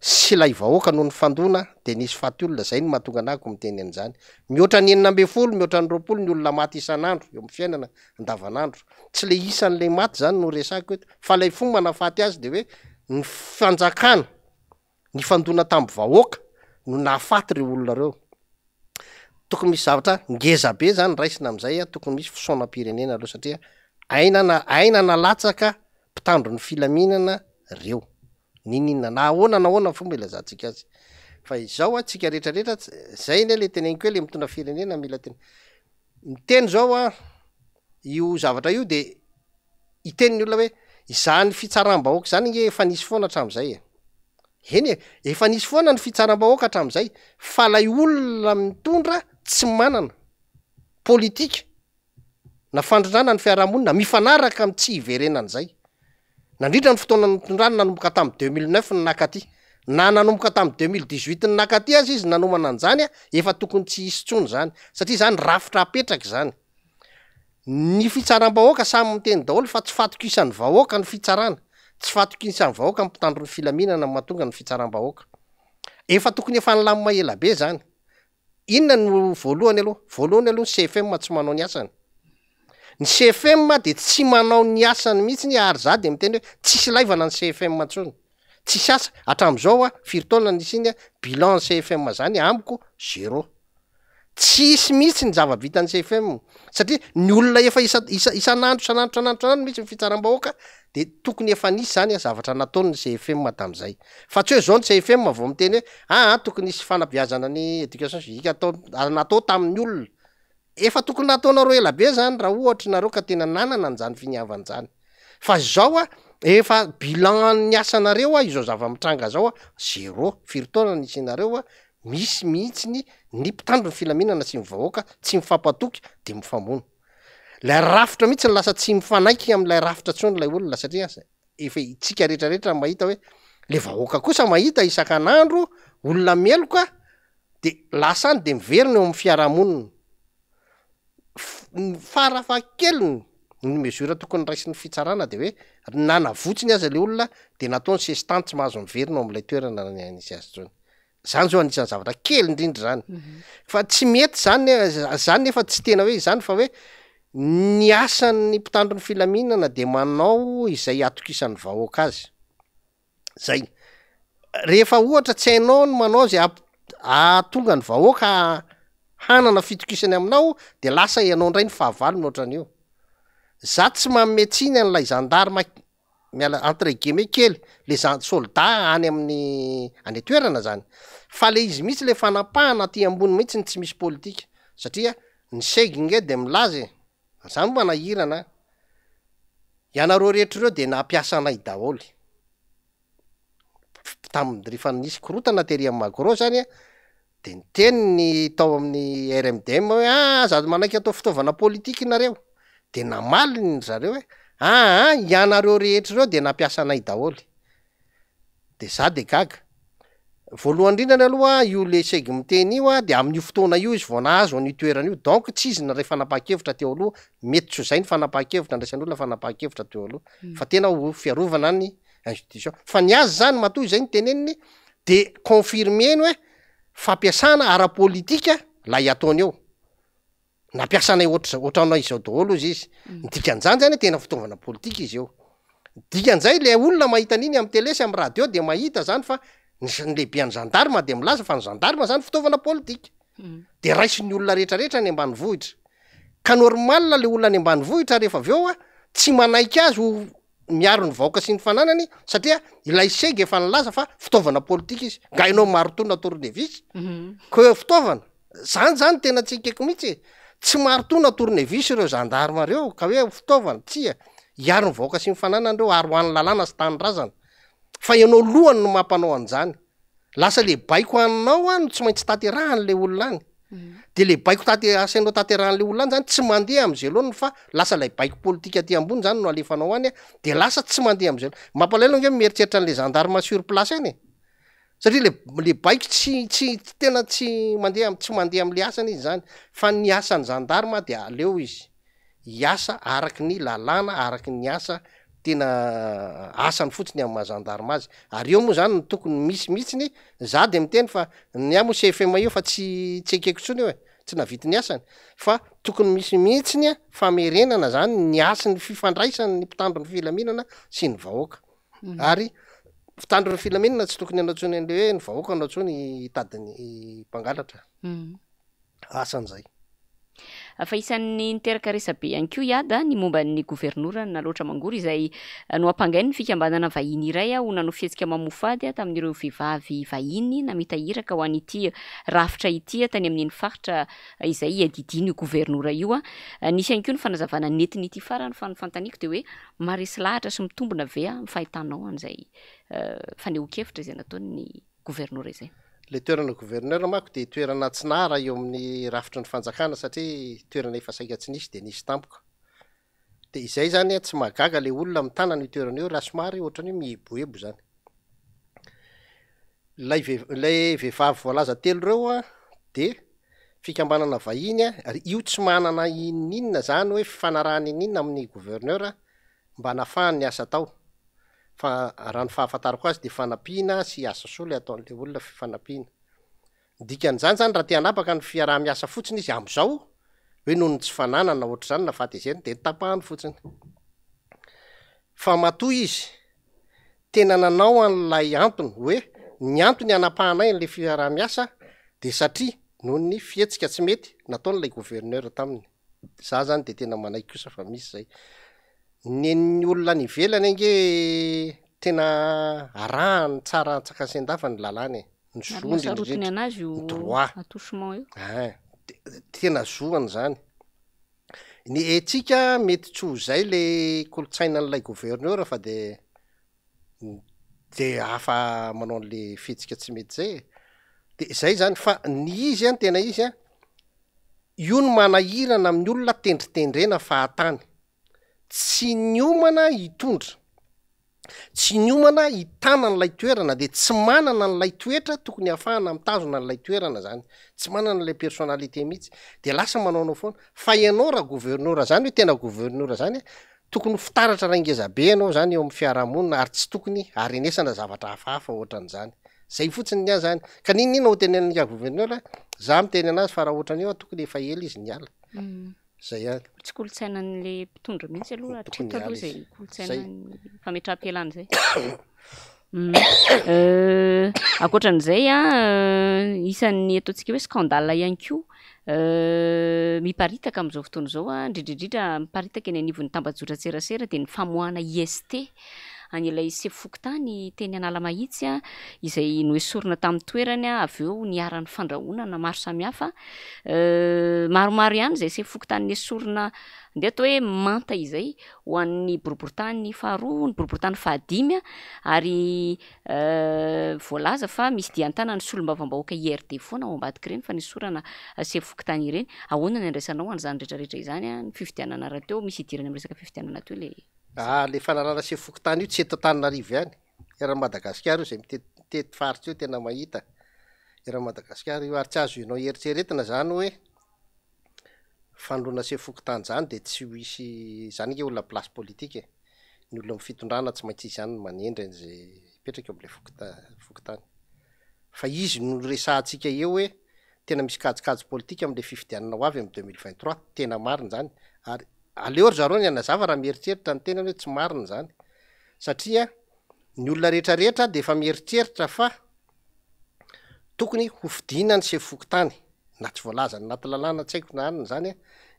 sy ilay vahoaka noho ny fandona de nisy faty olona zay ny mahatonga anako miteny an'izany. Mihoatra ny 9 mihoatra ny 20 ny olona maty isan'andro eo amin'ny fiainana andavanandro. Tsy le isan'le maty zany no resako eto fa lay fomba nahafaty azy de hoe ny fanjakana ny fandona tamby vahoaka no nahafaty reo olona reo. Tokony misy zavatra ngeza be zany raisina am'izay tokony misy fisaonam-pirenena aloha satria aina nalatsaka mpitandro ny filaminana reo. Ninina nahoana fomba ilazantsika azy. Fa izao tsika rehetrarehetra zay le teneniko hoe le mitondra firenena mila teny. Miteny zao io zavatra io de iten'ny olona hoe izany fitsaram-bahoaka zany nge efa nisy foana hatram'izay. Eny efa nisy foana ny fitsaram-bahoaka hatram'izay fa lay olona mitondra tsy manana politika na fandrindrana ny fiarahamonina mifanaraka amin'ny tsy hiverenan'izay. Nandritra ny fotoana nitondrana nanomboka tamin'ny 2009 ny nakaty na nanomboka tamin'ny 2018 ny nakaty azy izy nanomana an'izany efa tokony tsy hisy tsony zany satria zany rafitra apetraka zany. Ny fitsaram-bahoaka samy miteny daholo fa tsy fatokisan'ny vahoaka ny fitsarana, tsy fatokisan'ny vahoaka ny mpitandro ny filaminana mahatonga ny fitsaram-bahoaka. Efa tokony efa nilamina ela be zany. Inona no voalohany aloha ny CFM tsy manao ny asany. Ny CFM de tsy manao ny asany mihitsy ny ary za de miteny hoe tsisy laivana ny CFM ntsony. Tsisy asa hatram'izao firy taona nisy iny bilan CFM zany amiko 0. Tsisy mihitsy ny zava-vita ny CFM satria ny olona efa isan'andro mihitsy ny fitsaram-bahoaka de tokony efa nisy zany zavatra nataony ny CFM tam'izay. Fa tsy hoe zao ny CFM vao miteny hoe tokony nisy fanabeazana ny éducation civique natao tamin'ny olona. Efa tokony nataonareo ela be zany raha ohatra nareo ka tena nanana an'zany finiavana zany. Fa zao efa bilan ny asanareo izao zava-mitranga zao 0 firy taona nisy nareo misy mihitsy ny mpitandro ny filaminana sy mivahoaka tsy mifampatoky de mifamono. Lay rafitra mihitsy ny lasa tsy mifanaiky am'lay rafitra tsony lay olona satria efa itsika rehetrarehetra mahita hoe le vahoaka kosa mahita isan'andro olona meloka de lasa any de miverina eo amin'ny fiarahamonina. Farafahakeliny ny mesura tokony raisiny fitsarana de hoe nanavotsiny azy le olona de nataony sestany tsy mahazo miverina am'lay toerana nisy azy tsony. Zany zao anisan'ny zavatra kely indrindra zany. Fa tsy mety zany nefa tsy tena hoe zany fa hoe ny asan'ny mpitandro ny filaminana de manao izay atokisan'ny vahoaka azy. Zay. Rehefa ohatra tsy hainao ny manao zay atonga ny vahoaka hanana fitokisany aminao de lasa ianao ndray ny fahavalony ohatran'io. Za tsy mametsiny an'lay gendarme miala entre guillemets kely le soldat any any toerana zany. Fa le izy mihitsy le fanapahana aty ambony mihitsy tsy misy politika satria ny seginge de milaza zany manahirana ianareo rehetra reo de nampiasa anay daholo. Tamin'ny rehefa nisy korotana tery amin'ny Magro zany de niteny ny tao amin'ny RMDM hoe za manaiky atao fitaovana politika nareo de namaliny zareo hoe ianareo rehetra reo de nampiasa anay daholo. De za de gaga. Voalohany indrindrany aloha io le segy miteny io de amin'io fotoana io izy vao nahazo an'io toerana io donc tsy izy na ray fanapahan-kevitra teo aloha mety tsy ho zay ny fanapahan-kevitra ndraisan'olona fanapahan-kevitra teo aloha fa tena ho fiarovana ny institution. Fa ny azy zany matoy zay ny teneniny de confirmeny hoe fampiasana ara-politika lay ataony eo. Nampiasanay ohatranao izao daholo izy. Dikan'izany zany tena fitaovana politika izy eo. Dikan'izay le olona mahita an'iny amin'ny télé sy amin'ny radio de mahita zany fa ny lehibean'ny gendarme de milaza fa ny gendarme zany fitaovana politika. De raisin'ny olona rehetrarehetra ny ambanivohitra. Ka normal le olona any ambanivohitra rehefa avy eo tsy manaiky azy ho miaro ny vahoaka sy ny fananany satria ilay sega efa nilaza fa fitaovana politika izy. Gainao maro tona tournevis. Ko fitaovana. Zany tena tsikeko mihitsy. tsy marotona tournevis ireo gendarme reo ka hoe fitaovana tsia hiaro ny vahoaka sy mifananandreo ary hoan'ny lalàna sy tanyrazana fa ianao lohany no mampanao an'izany lasa le baiko anao a no tsy maintsy taterahan'le olona any de le baiko asainao taterahan'le olona any zany tsy mandeha am'izay loany fa lasa lay baiko politika aty ambony zany no alefanao any a de lasa tsy mandeha am'izay mampalaelo nge mieritreritra an'le gendarme sur place eny satria le baiko tsy tena tsy mandeha am'le asany izy zany fa ny asan'ny gendarme de aleo izy hiasa araky ny lalàna araky ny asa tena asany fotsiny amin'ny maha-gendarme azy ary eo moa zany ny tokony misy mihitsiny za de miteny fa ny amo CFM io fa tsy ekeko tsony io tsy navity ny asany fa tokony misy mihitsiny a famerenana zany ny asany fifandraisany ny mpitandro ny filaminana sy ny vahoaka ary mpitandro ny filaminana tsy tokony anao tsony an'le hoe ny vahoaka anao tsony tadiny mpangalatra asan'izay fa isan'ny niteraka resabe ihany ko iada ny momba ny gouvernoura na loatra mangory izay no ampangainy ny fikambanana vahiny iray ho nanao fihetsika mamofady tamin'ireo vehivavy vahiny na mitahiraka ho an'ity rafitra ity tany amin'iny faritra izay didiny io gouvernoura io nisy ihany ko ny fanazavana netiny ity farany fa ny fantaniko de hoe maresy lahatra sy mitombona ve ny fahitanao an'izay fanehoan-kevitra izay nataony gouvernoura izay le toerana gouverneur mako de toerana tsinara eo amin'ny rafitra ny fanjakana satria toerana efa saika tsy nisy de nisy tampoko de izay zany tsy magaga le olona amin'ny tanany io toerana eo raha somary ohatrany hoe mieboebo zany lay vehivavy voalaza telo reo de fikambanana vahiny ary io tsy manana ininona zany hoe fifanarahany ininona amin'ny gouverneur mba nafahany ny asa tao fa raha ny fahafantarako azy de fanampiana sy asa sola ataon'le olona fifanampiana dikan'izany zany raha tianapaka ny fiaraha-miasa fotsiny izy am'izao hoe noho ny tsy fananana ohatr' zany nafaty izeny de tapahany fotsiny fa matoy izy tena nanao an'lay antony hoe ny antony anapahanay n'le fiaraha-miasa de satria noho ny fihetsika tsy mety nataon'lay gouverneur taminy za zany de tena manaiky kosa fa misy zay ny olona ny velany nge tena arahany tsara tsakasendava ny lalàny ny zoany anazy droit attouchement io tena zoany zany ny etsika mety tsy ho zay le kolotsaina n'lay gouverneur fa de hafa manao an'le fihetsika tsy mety zay de zay zany fa ny izy any tena izy io no manahirana amin'ny olona tendritendrena fahatany tsy ny omana hitondra tsy ny omana hitana n'lay toerana de tsy manana n'lay toetra tokony hafahana mitazona n'lay toerana zany tsy manana n'lay personnalité mihitsy de lasa manaonao foana fa ianao raha gouverneur zany hoe tena gouverneur zany tokony fitaratra raingezabe anao zany eo amin'ny fiarahamonina ary tsy tokony ary nesana zavatra hafahafa ohatran'izany zay fotsiny ny a zany ka ninina ho teny an'nya gouverneur za miteny anazy fa raha ohatrany eo tokony efa ela izy ny ala zay any tsy kolotsainan'le mpitondra mihitsy aloha trito aloha zay kolotsainany fametraha-pialana zay akoatran'izay isan'ny ataontsika hoe scandale ihany ko miparitaka am'izao fotoana zao indrindrindrindra miparitaka eny anivon'ny tambajotran-tserasera de ny famoahana IST an'ilay sefokotany teny anala mahitsy izay noesorina tamin'ny toerany avy eo niaran'ny fandrahonana maro samihafa maromaro ihany zay sefokotany esorina nde atao hoe manta izay ho an'ny boriboritany faharoa ny boriboritany fahadimy ary voalaza fa misy diantana ny solom-bavambahoaka IRD foana ao ambadiky ireny fa nisorana sefokotany ireny ahoana ny andraisanao an'izany rehetrarehetra izany ny fifidianana raha teo misy idirany amin'ny resaka fifidianana teo le fanarana sefokotany io tsy eto Antananarivo ihany eran'ny Madagasikara io zay mitety faritsy io tena mahita eran'ny Madagasikara io ary tsy azo inao eritreretina zany hoe fandroana sefokotany zany de tsy hoisy zany nge olona place politique ny olona fitondrana tsy maintsy izy zany manendry an'izay petraka eo am'le fokotany fa izy no resahantsika eo hoe tena misy kajikajy politika am'le fifidianana ho avy amin'ny 2023 tena mariny zany ary aleo ry zareo ny anazava raha mieritreritra ny tenany hoe tsy mariny zany satria ny olona rehetrarehetra de efa mieritreritra fa tokony hofidina ny sefokotany na tsy voalaza ny naty lalàna tsy haiko na aniny zany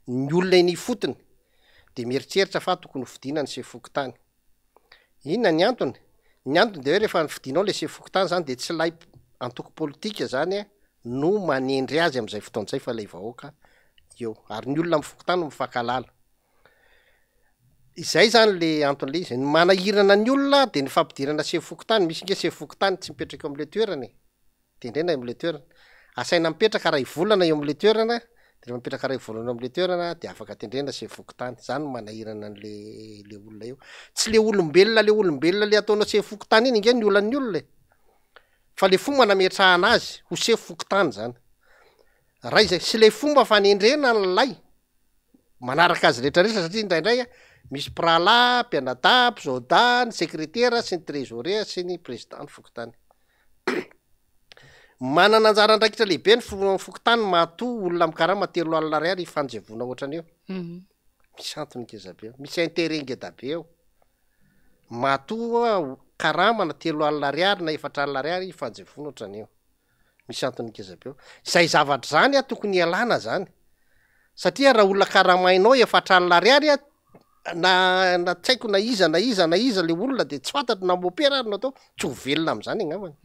ny olona iny fotony de mieritreritra fa tokony hofidina ny sefokotany inona ny antony de hoe rehefa nifidinao le sefokotany zany de tsy lay antoko politika zany no manendry azy am'izay fotoan'zay fa lay vahoaka eo ary ny olona mifokotany mifankalala izay zany le anton'le izy manahirana ny olona de ny fampidirana sefokotany misy nge sefokotany tsy mipetraka eo am'le toerany tendrena am'le toerana asaina mipetraka ray volana eo am'le toerana de mipetraka ray volana am'le toerana de afaka tendrena sefokotany zany manahirana an'le olona eo tsy le olombelona le ataonao sefokotany iny nge ny olan'ny olona fa le fomba nametrahana azy ho sefokotany zany raha izay sy le fomba fanendrena nlay manaraka azy rehetrarehetra satria indraindray misy prala mpianata mpizoda ny sekretera sy ny trésorier sy ny président ny fokotany manana anjara andraikitra lehibe ny fokotany mato olona mikarama 3 alina ray ary fanjevona ohatran'eo misy antony ngezabe eo misy intérêt ngedabe eo matoa karamana 3 alina ray ary na 4 alina ray ary fanjevona ohatran'eo misy antony ngezabe eo zay zavatra zany tokony ialana zany satria raha olona karamainao 4 alina ray ary na tsaiko na iza le olona de tsy fantatro na mopera ary natao tsy ho velona am'zany angambany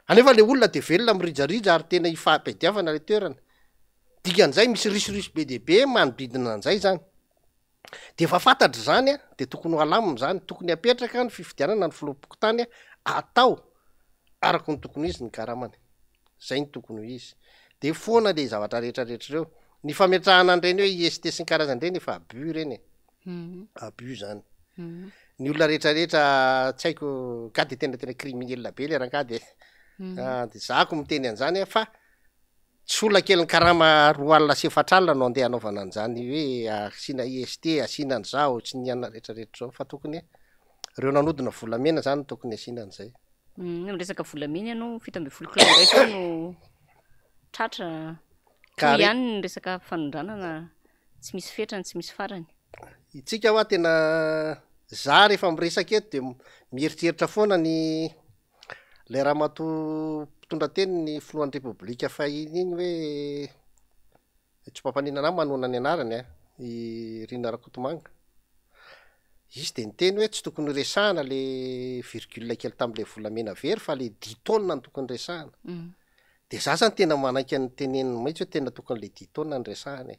anefa le olona de velona mirijarija ary tena ifapediavana le toerana dikan'izay misy risirosy be dehibe manodidina an'izay zany de efa fantatry zany de tokony ho alaminy tokony apetraka ny fifidianana ny filopokotany atao araka ny tokony izy ny karamany zay ny tokony izy de foana le zavatra rehetrarehetra reo ny fametrahana an'ireny hoe IST sy ny karazan'ireny efa abus reny abus zany ny olona rehetrarehetra tsy haiko ka de tena criminel be le raha de zako miteny an'izany fa tsy olona kely ny karama 2 alina sy 4 alina no andeha anaovana an'izany hoe asina IST asina an'izao tsy niana rehetrarehetra zao fa tokony reo nanodina volamena zany tokony asina an'izay resaka volamena ianao 7 kilomètre no tratra ihany ny resaka fanondranana tsy misy fetrany tsy misy farany itsika hoa tena za rehefa miresaka eto de mieritreritra foana ny le raha mato mpitondra teny ny filohan'ny repoblika fa iny hoe tsy mpampaninana manona ny anarany i Rina Rakotomanga izy de nyteny hoe tsy tokony resahana le virgule kely tam'le volamena very fa le 10 tonnes ny tokony resahana de za zany tena manaiky ny teneniny mahitsy hoe tena tokony le 10 tonnes ny resahana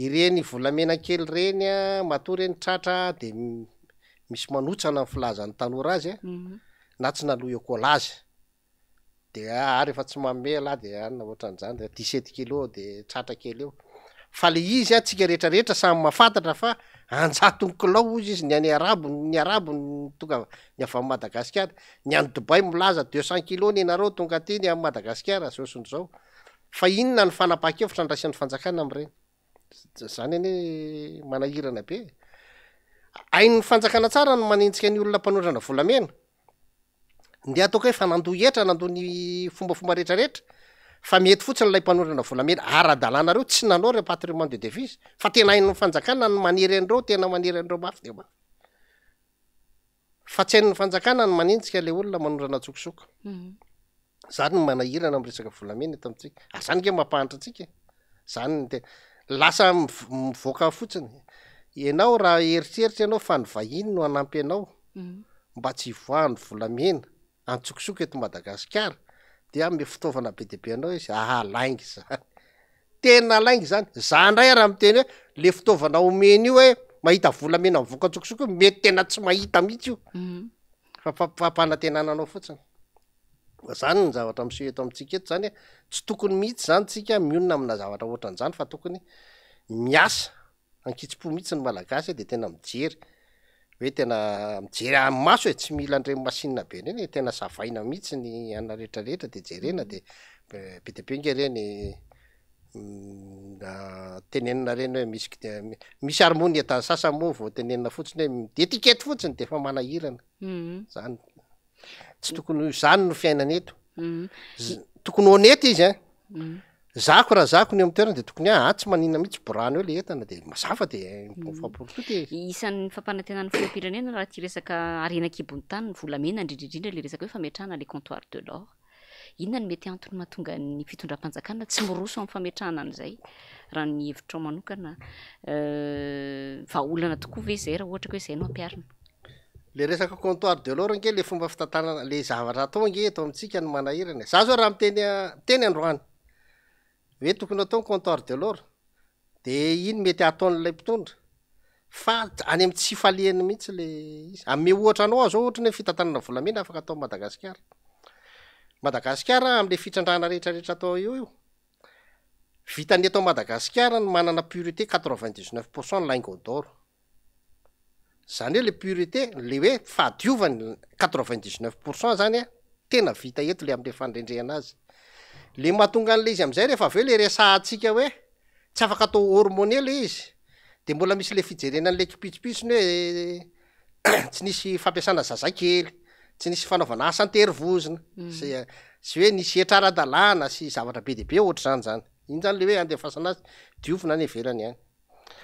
ireny volamena kely reny matoa reny tratra de misy manotsana ny filazan'ny tanora azy na tsy naloa ekolazy de ary efa tsy mamela de anina ohatran'izany de 17 kilo de tratra kely eo fa le izy tsika rehetrarehetra samy mahafantatra fa anjatony kilao izy izy ny arabo ny tonga ny avy Madagasikara ny any Dubai milaza 200 kilo ny nareo tonga teny amin'ny Madagasikara sosony zao fa inona ny fanapa-kevitra andraisan'ny fanjakana am'ireny zany ane manahirana be ain'ny fanjakana tsara no manenjika ny olona mpanondrana volamena nde ataoko hoe fa nandoa etra nandoa ny fombafomba rehetrarehetra fa mety fotsiny lay mpanondrana volamena ara-dalàna reo tsy nanao re patrimoine de devise fa tena hain'ny fanjakana ny maniry an'ireo tena maniry an'ireo mafy de mafy fa tsy hain'ny fanjakana ny manenjika le olona manondrana tsokosoko zany ny manahirana am' resaka volamena eto amitsika zany nge mampahatra atsika zany lasa mivoaka fotsiny ianao raha eritreritra ianao fa ny vahiny no anampy anao mba tsy voahany volamena antsokosoko eto Madagasikara de ame fitaovana be deabe anao izy laingy zany tena laingy zany za ndray raha miteny hoe le fitaovana omeny io hoe mahita volamena mivoaka antsokosoko mety tena tsy mahita mihitsy io fa fampanantenananao fotsiny zany ny zavatra miseho eto amitsika eto zany tsy tokony mihitsy zany tsika mionona amina zavatra ohatran'izany fa tokony miasa ankitsi-po mihitsy ny malagasy de tena mijery hoe tena mijery amin'ny maso tsy mila an'ireny masinina be reny tena savaina mihitsy ny anna rehetrarehetra de jerena de be deabe nge reny tenenina reny hoe misy harmonie tany sasa moa vao tenenina fotsiny hoe etikety fotsiny de efa manahirana zany tsy tokony zany no fiainana eto tokony honety izy zako raha zako ny amy toerana de tokony tsy manina mihitsy borano eo le entana de mazafa de famporototy isan'ny fampanantenan'ny filoham-pirenena raha ty resaka arenan-kibony tany ny volamena indrindrindrindra le resaka hoe fametrahana le comptoir de l'or inona ny mety antony mahatonga ny fitondram-panjakana tsy miroso amin'ny fametrahana an'izay raha ny hevitrao manokana vahaolana tokoa ve zay raha ohatra ka hoe zay no ampiarina le resaka comptoir de l'or nge le fomba fitantanana le zavatra atao nge eto amitsika ny manahirana za zao raha miteny androany hoe tokony atao comptoir de l'or de iny mety ataon'lay mpitondra fa any amy tsy falehany mihitsy le izy ame ohatra anao zao ohatra ny hoe fitantanana volamena afaka atao Madagasikara am'le fitrandrana rehetrarehetra atao io vitany atao Madagasikara ny manana purité 99% ny lingot d'or zany hoe le purité le hoe fahadiovany 99% zany a tena vita eto le am'le fandrendrehana azy le mahatonga an'le izy am'izay rehefa aveo le resahantsika hoe tsy afaka atao hormoné le izy de mbola misy le fijerenan'le kipitsipitsiny hoe tsy nisy fampiasana zazakely tsy nisy fanaovana asa anterivozina sy hoe nisy etraradalàna sy zavatra be de be ohatr' zany iny zany le hoe andefasana azy diovina any ivelany any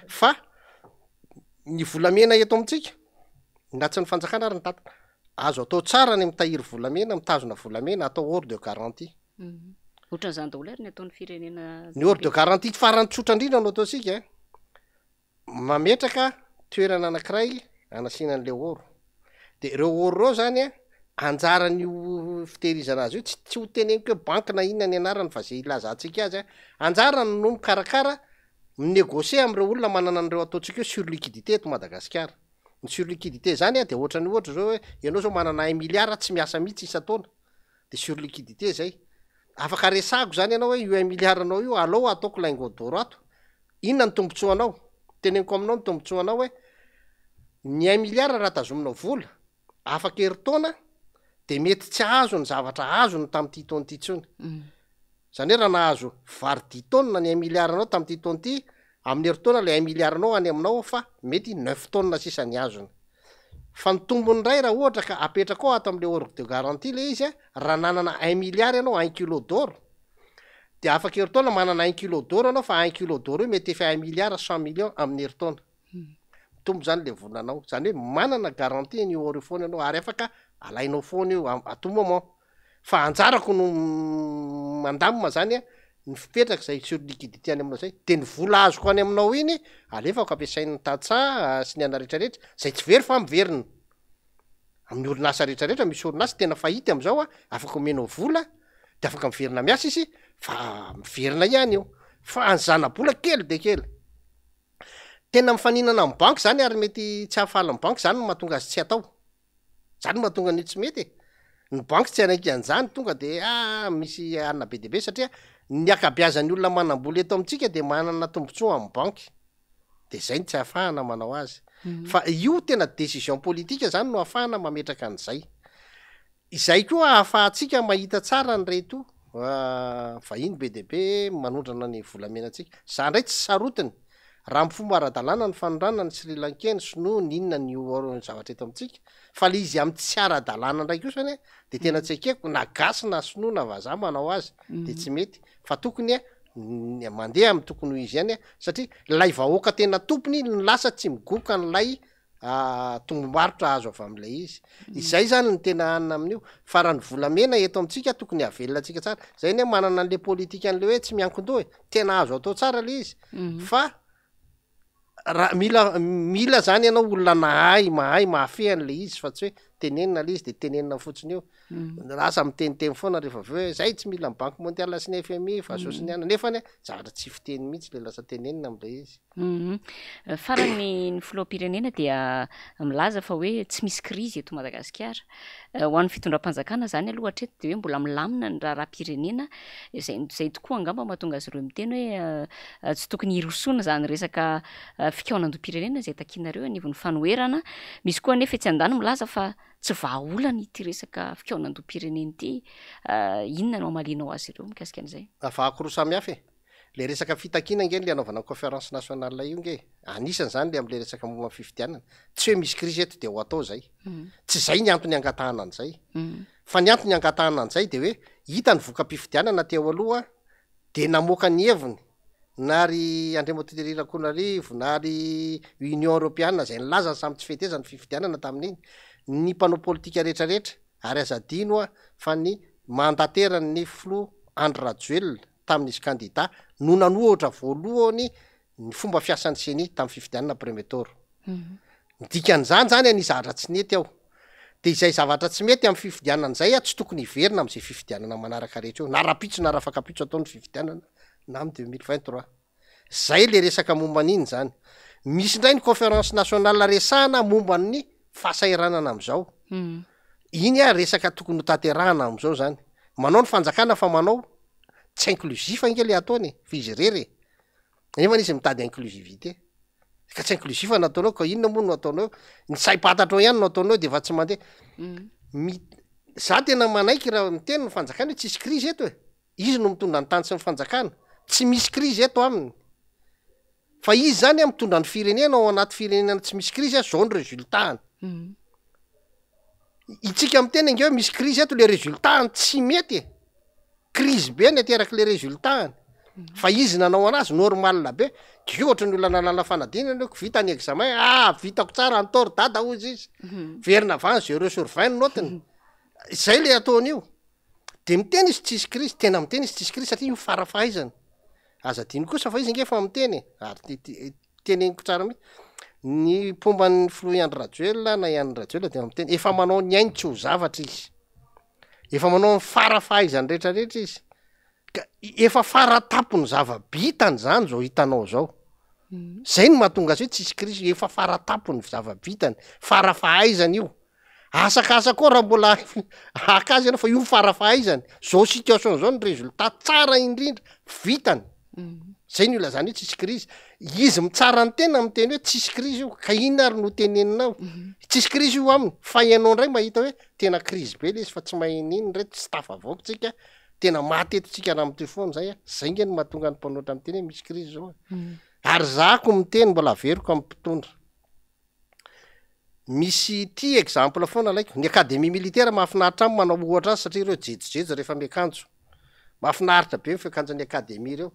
fa ny volamena eto amitsika na tsy ny fanjakana ary ny tatana azo atao tsara ny mitahiry volamena mitazona volamena atao hors de garantie ohatran'izany daholo ary ny ataon'ny firenena ny hors de garantie farany tsotra indrindra no ataosika mametraka toerana anankiray anasinan'le oro de reo oro reo zany anjaran'io fitehirizana azy io tsy ho teneniko hoe banky na inona ny anarany fa zay ilazantsika azy anjarany no mikarakara minégocie am'ireo olona manana an'ireo ataontsika hoe sur liquidité eto Madagasikara ny sur liquidité zany de ohatrany ohatra zao hoe ianao zao manana 1 milliard tsy miasa mihitsy isa-taona de sur liquidité zay afaka resako zany ianao hoe io 1 milliard anao io alao ataoko lingot d'or ato inona ny tombontsoanao teneniko aminao ny tombontsoanao hoe ny 1 milliard raha tazominao vola afaka herintaona de mety tsy azo ny zavatra azony tamin'ity taona ity tsony zany hoe raha nahazo vary 10 tonnes ny 1 milliard anao tamin'ity taona ity amin'ny herintaona le 1 milliard anao any aminao fa mety 9 tonnes sisa ny azony fa ny tombony ray raha ohatra ka apetraka ao ato am'le hors de garantie le izy raha nanana 1 milliard ianao 1 kilo d'or de afaka herintaona manana 1 kilo d'or anao fa 1 kilo d'or io mety efa 1 milliard 100 millions amin'ny herintaona tombo zany le volanao zany hoe manana garantie ny oro foana ianao ary afaka alainao foana io ato moment fa anjarako no mandamina zany ny fipetraka zay sur liquidité any aminao zay de ny vola azoko any aminao iny alefako ampiasain'ny tatsa sy ny ana rehetrarehetra zay tsy very fa miverina amin'ny orinasa rehetrarehetra misy orinasa tena fahity am'izao afaka omenao vola de afaka miverina miasa izy fa miverina ihany io fa anjana-bola kely de kely tena mifaninana amin'ny banky zany ary mety tsy hahafaly amin'ny banky zany no mahatonga azy tsy atao zany mahatonga ny tsy mety ny banky tsy anaiky an'izany tonga de misy anina be de be satria ny akabiazan'ny olona manam-bola eto amitsika de manana tombontsoa amin'ny banky de zay ny tsy hahafahana manao azy fa io tena décision politika zany no hahafahana mametraka an'izay izay koa ahafahantsika mahita tsara ny reto vahiny be de be manondrana ny volamenatsika za ndray tsy sarotiny raha mifomba ara-dalàna ny fanondrana ny Sri Lankeny sinoa ny inona ny zavatra eto amitsika fa le izy amy tsy ara-dalàna ndraiky io zany de tena tsy akeko na gasy na sinoa na vazaha manao azy de tsy mety fa tokony mandeha amy tokony ho izy ihany satria lay vahoaka tena tompony ny lasa tsy migoka n'lay tombomarotra azo avy am'lay izy izay zany ny tena anina amin'io fa raha ny volamena eto amitsika tokony havelona atsika tsara zay ny manana an'le politika an'le hoe tsy miankin-doha tena azo atao tsara le izy fa raha mila zany ianao olona mahay mahafeha an'le izy fa tsy hoe tenenina le izy de tenenina fotsiny io lasa miteniteny foana rehefa avy hoe zay tsy mila ny banky mondial sy ny FMI fa sosiny ana nefany zavatra tsy fiteny mihitsy le lasa tenenina am'le izy farany ny filoham-pirenena dia milaza fa hoe tsy misy krizy eto Madagasikara ho an'ny fitondram-panjakana zany aloha hatreto de hoe mbola milamina ny raha-pirenena zay tokoa angamba mahatonga azy ireo miteny hoe tsy tokony hirosona zany resaka fikaonan-do-pirenena zay takinareo anivon'ny fanoherana misy koa nefa etsy andany milaza fa tsy vahaolana ity resaka fikaonan-do-pirenena ity inona no amalinao azy ireo mikasika an'izay afahako roa samy hafa le resaka fitakina nge le anaovana conférence nationale io nge anisany zany le am'le resaka momba fifidianana tsy hoe misy crise eto de ho atao zay tsy zay ny antony angatahana an'izay fa ny antony angatahana an'izay de hoe hita ny voka-pifidianana teo aloha de namoaka ny heviny na ry Andriamatoririrakonarivo na ry Union Européenne zay nilaza ny samy tsy fetezany fifidianana tamin'iny ny mpanao politika rehetrarehetra ary azadino fa ny mandaterany flo Andry Rajoelina tamin'izy candidat no nanohatra voalohany ny fomba fiasan'ny CENI tamin'ny fifidianana premier tour dikan'izany zany ny zavatra tsy nety ao de izay zavatra tsy mety amin'ny fifidianana zay tsy tokony hiverina am'izay fifidianana manaraka rehetra eo na rapitso na rafakapitso ataon'ny fifidianana na amin'ny 2023 zay le resaka momba an'iny zany misy indray ny conférence nationale resahana momba ny fahasairanana am'izao iny a resaka tokony ho taterahana am'izao zany manao ny fanjakana fa manao tsy inclusif ange le ataony fizy rery nefa izy mitady inclusivité ka tsy inclusif nataonao ka inona moa no ataonao ny saim-patatrao ihany no ataonao de efa tsy mandeha za tena manaiky raha miteny ny fanjakana hoe tsisy krizy eto e izy no mitondra ny tany sy ny fanjakana tsy misy krizy eto aminy fa izy zany a mitondra ny firenena ao anaty firenena tsy misy krizy a zao ny résultatny itsika miteny ange hoe misy krizy eto le résultatny tsy mety e krizy be ny ateraky le résultatny fa izy nanao anazy normal be ke ohatra ny olona nalala fanadinana ko vita ny examen vitako tsara antory dada ozy izy verina vany 0 sur 20 notiny zay le ataon'io de miteny izy tsisy krizy tena miteny izy tsisy krizy satria io farafahaizany aza diny kosa fa izy nge fa miteny ary teneniko tsara mihitsy ny pomban'ny flo Iandry Rajoelina na Iandry Rajoelina de miteny efa manao ny ainy tsy ho zavatra izy efa manao ny farafahaizany rehetrarehetra izy ka efa faratapony zava-bitany zany zao hitanao zao zay no mahatonga azy hoe tsisy krizy efa faratapony zava-bitany farafahaizany io asakasa koa raha mbola haka azy ianao fa io farafahaizany zao situation zao ny résultat tsara indrindra vitany zay ny ola zany hoe tsisy krizy izy mitsara ny tena miteny hoe tsisy krizy io ka ina ary no teneninao tsisy krizy io aminy fa ianao ndray mahita hoe tena krizy be le izy fa tsy mahin'iny re tsy tafavoakotsika tena matetitsika raha am'ty foany zay a zay nge no mahatonga ny mpanoatra miteny hoe misy krizy zao ary zako miteny mbola averiko amy mpitondra misy ty exemple foana laiko ny akademie militaire mahafinaritra amy manao ohatra azy satria ireo jejojejo rehefa miakanjo mahafinaritra be fiakanjon'ny akademie reo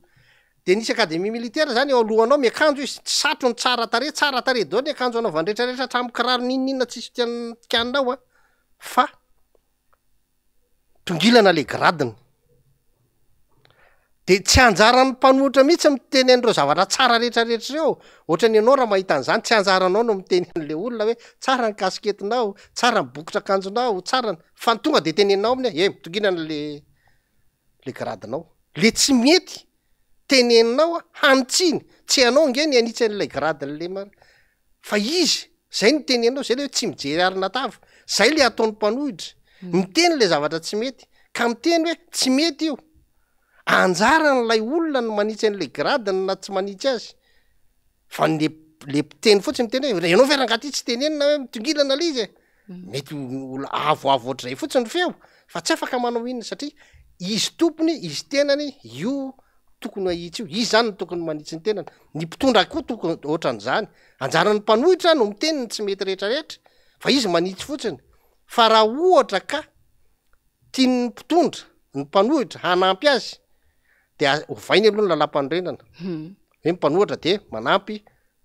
de nisy akademie militaire zany eo alohanao miakanjo izy satro ny tsara tare dao ny akanjo anao vandretrarehetra hatramy kiraro ninina tsisy tianao a fa tongilana le gradiny de tsy anjaran'ny mpanoatra mihitsy miteny an'ireo zavatra tsara rehetrarehetra reo ohatrany ianao raha mahita an'izany tsy anjaranao no miteny an'le olona hoe tsara ny kasiketinao tsara ny bokotra akanjonao tsara fa tonga de teneninao aminy mitongilana le gradinao le tsy mety teneninao hanitsiny tsy anao nge ny anitsy an'ilay gradin'le fa izy zay ny teneninao zay le hoe tsy mijery arina tava zay le ataon'ny mpanohitra miteny le zavatra tsy mety ka miteny hoe tsy mety io anjaran'lay olona no manitsy an'le gradiny na tsy manitsy azy fa le piteny fotsiny miteny hoe ianao fiarangaty tsy tenenina hoe mitongilana le izy mety avoavo ohatrazay fotsiny feo fa tsy afaka manao inona satria izy tompony izy tenany io tokony ahitsy io izy zany no tokony manitsy ny tenany ny mpitondra koa tokony ohatran'zany anjaran'ny mpanohitra no miteniny tsy mety rehetrarehetra fa izy manitsy fotsiny fa raha ohatra ka tiany mpitondra ny mpanohitra hanampy azy de ovainy aloha ny lalam-panorenana hoe mpanohatra de manampy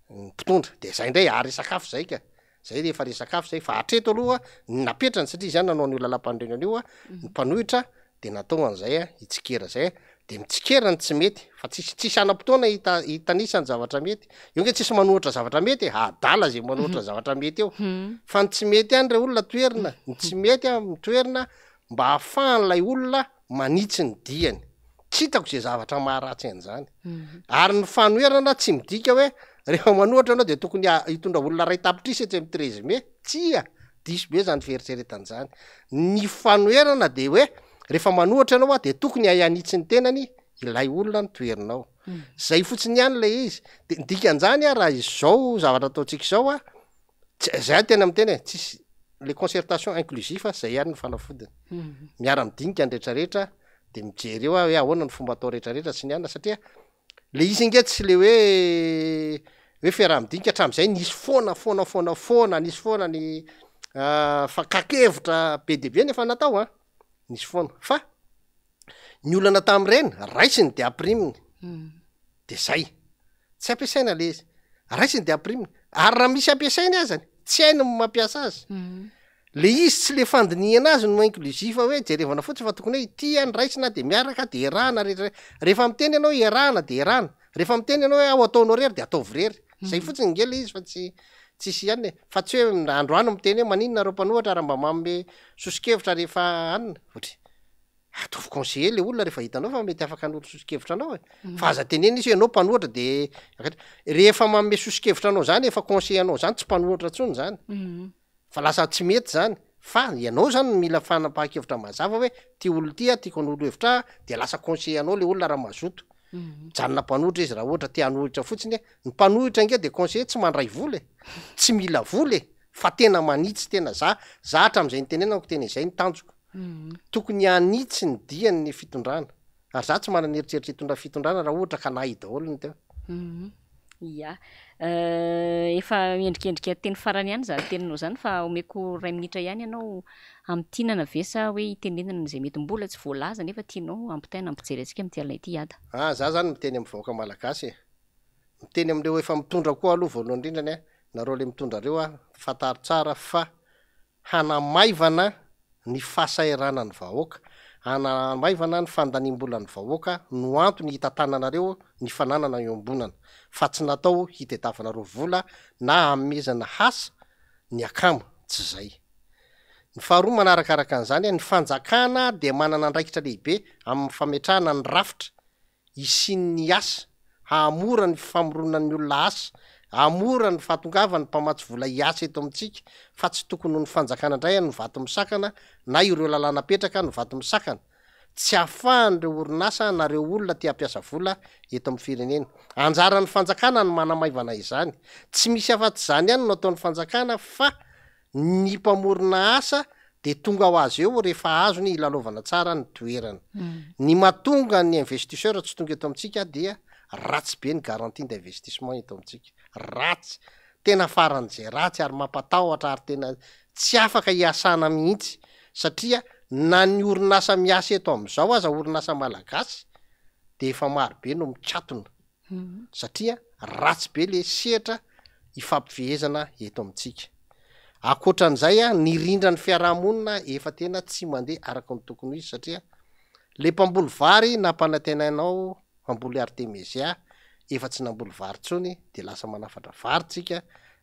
mpitondra de zay ndray ary sakafo zay ka zay rehefa resakafo zay fa atreto aloha napetrany satria zany nanao ny lalam-panorenana io a ny mpanohitra de natao an'zay a hitsikera zay de mitsikerany tsy mety fa tsisy anam-potoana hitanisany zavatra mety io nge tsisy manohitra zavatra mety adala zay manohitra zavatra mety eo fa ny tsy mety any re olona toerina ny tsy mety a mitoerina mba hahafahan'lay olona manitsy ny diany tsy hitako zay zavatra maharatsy an'zany ary ny fanoerana tsy midika hoe rehefa manohatra anao de tokony hitondra olona ray tapitrisa etsy amy 13 mai tsia diso be zany fieritreretan'zany ny fanoerana de hoe rehefa manohatra anao a de tokony ayanitsy ny tenany ilay olona ny toerinao zay fotsiny ihany le izy de dikan'zany a raha izy zao zavatra ataotsika zao a zay tena miteny e tsisy le concertation inclusif zay ihany ny fanafodiny miara-midinika ny rehetrarehetra de mijery eo hoe ahoana ny fomba atao rehetrarehetra sy ny anina satria le izy nge tsy le hoe fiaraha-midinika hatram'izay nisy foana nisy foana ny fakakevitra be de be nefa natao a nisy foana fa ny olana tam'ireny raisiny de apriminy de zay tsy ampiasaina le izy raisiny de apriminy ary raha misy ampiasaina azany tsy hainy mampiasa azy le izy tsy le fandiniana azy no inclusive hoe jerevana fotsiny fa tokony hoe ity any raisina de miaraka de erahana rehefa miteny ianao erahana de erahana rehefa miteny ianao hoe ao ataonao rery de ataovy rery zay fotsiny nge le izy fa tsisy ihany fa tsy hoe androano miteny hoe maninona reo mpanohatra raha mba mamme sosikevitra rehefa anina otry ataovy conseiller le olona rehefa hitanao fa mety afaka hanoro sosikevitra anao fa aza tenena izy ianao mpanohatra de rehefa manome sosikevitra anao zany efa conseiller anao zany tsy mpanohatra tsony zany fa lasa tsy mety zany fa ianao zany mila fanapaha-kevitra mazava hoe ty olo ty a tiako an'olo hevitra de lasa conseiller anao le olona raha mazoto janona mpanohitra izy raha ohatra te hanohitra fotsiny ny mpanohitra nge de conseiller tsy mandray vola tsy mila vola fa tena manitsy tena za hatram'izay nitenenako tena izay ny tanjoko tokony anitsy ny diany ny fitondrana ary za tsy manana eritreritra hitondra fitondrana raha ohatra ka nahy daholony teo ya efa endrikendrika teny farany ihany zany teninao zany fa omeko 2 minitra ihany ianao amtinana vesa hoe itenenana zay mety mbola tsy voalaza nefa tianao ampitaina ampijery antsika amty alina ity ada za zany miteny amin'ny vahoaka malagasy miteny am'reo efa mitondra koa aloha voalohany indrindrany nareo le mitondra reo fantaro tsara fa hanamaivana ny fahasairana ny vahoaka hanamaivana ny fandanimbola ny vahoaka no antony hitantananareo ny fananana ioambonana fa tsy natao hitetavanareo vola na amezana hasa ny akama tsy zay ny faharoa manarakaraka an'izany ny fanjakana de manana andraikitra lehibe amin'ny fametrahana ny rafitra isin'ny asa haamora ny famoronan'ny olona asa amora ny fahatongava ny mpamatsy vola hiasa eto amintsika fa tsy tokony ho ny fanjakana indray no vato misakana na ireo lalàna petraka no vato misakana tsy ahafahan'ireo orinasa nareo olona ty ampiasa vola eto amin'ny firenena anjaran'ny fanjakana ny manamaivana izany tsy misy afa-tsy zany ihany no ataon'ny fanjakana fa ny mpamorona asa de tonga ho azy eo rehefa azony ilalovana tsara ny toerana ny mahatonga ny investisseur tsy tonga eto amintsika dia ratsy be ny garantie d'investissement eto amintsika ratsy tena faran'izay ratsy ary mampatahotra ary tena tsy afaka hiasana mihitsy satria na ny orinasa miasa eto am'izao aza orinasa malagasy de efa marobe no mikatona satria ratsy be le sehatra ifampifehezana eto amintsika akoatran'izay ny rindra ny fiarahamonina efa tena tsy mandeha araka ny tokony izy satria le mpamboly vary na mpanantenainao mpamboly artemisia efa tsy namboly vary tsony de lasa manafatra vary tsika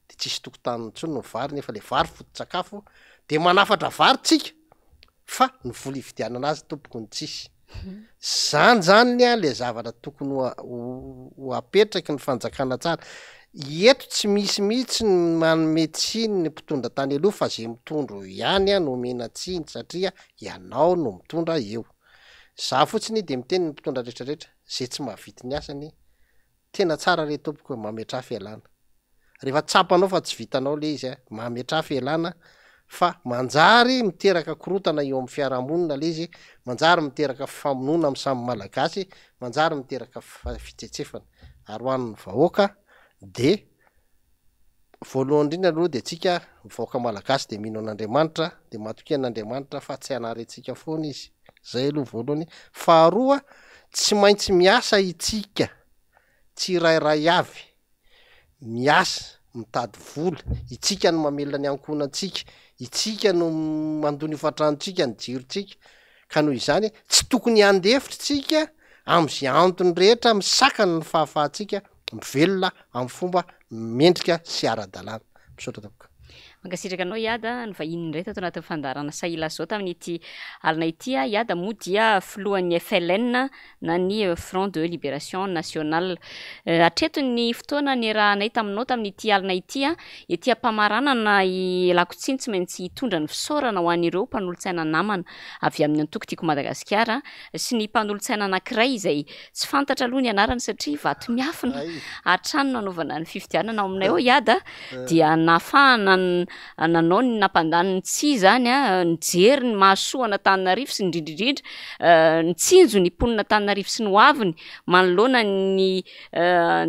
de tsisy tokotaniny tsony no vary nefa le vary foto-tsakafo de manafatra vary tsika fa ny vola ividianana azy tompokony tsisy zany le zavatra tokony ho apetraky ny fanjakana tsara eto tsy misy mihitsy ny manometsiny ny mpitondra tany aloha fa zay mitondro ihany no mena tsiny satria ianao no mitondra eo za fotsiny de miteny ny mpitondra rehetrarehetra zay tsy mahavity ny asany tena tsara le tompoko mametra fialana rehefa tsapanao fa tsy vitanao le izy mametra fialana fa manjary miteraka korotana eo amin'ny fiarahamonina le izy manjary miteraka famonoana amin'ny samy malagasy manjary miteraka fitsetsefana ary hoan'ny vahoaka de voalohany indrindra aloha de tsika vahoaka malagasy de mino an'Andriamanitra de matoky an'Andriamanitra fa tsy anarentsika foana izy zay aloha voalohany faharoa tsy maintsy miasa itsika tsy rairay avy miasa mitady vola itsika no mamelona ny ankonantsika itsika no mandony hofatrantsika ny jirotsika ka noho izany tsy tokony andefitra tsika am'izay antony rehetra misakana ny fahafahantsika mivelona amin'ny fomba mendrika sy ara-dalàna misaotra tampoka mankasitraka anao iada ny vahiny indray tato anatin'ny fandarana saila zao tamin'ity alina ity iada moa dia filohan'ny FLN na ny Front de Libération Nationale hatreto ny fotoana ny rahanay taminao tamin'ity alina ity ety ampamaranana lakotsiny tsy maintsy hitondra ny fisaorana ho an'ireo mpanolontsaina namana avy amin'ny antoko tiako Madagasikara sy ny mpanolontsaina anankiray izay tsy fantatra aloha ny anarany satria vato miafina hatrany nanaovana ny fifidianana aminay ao iada dia nafahana nanao ny nampandany ny tsi zany nijery ny mahasoa Antananarivo sy indrindrindrindra nitsinjo ny mponina Antananarivo sy ny hoaviny manoloana ny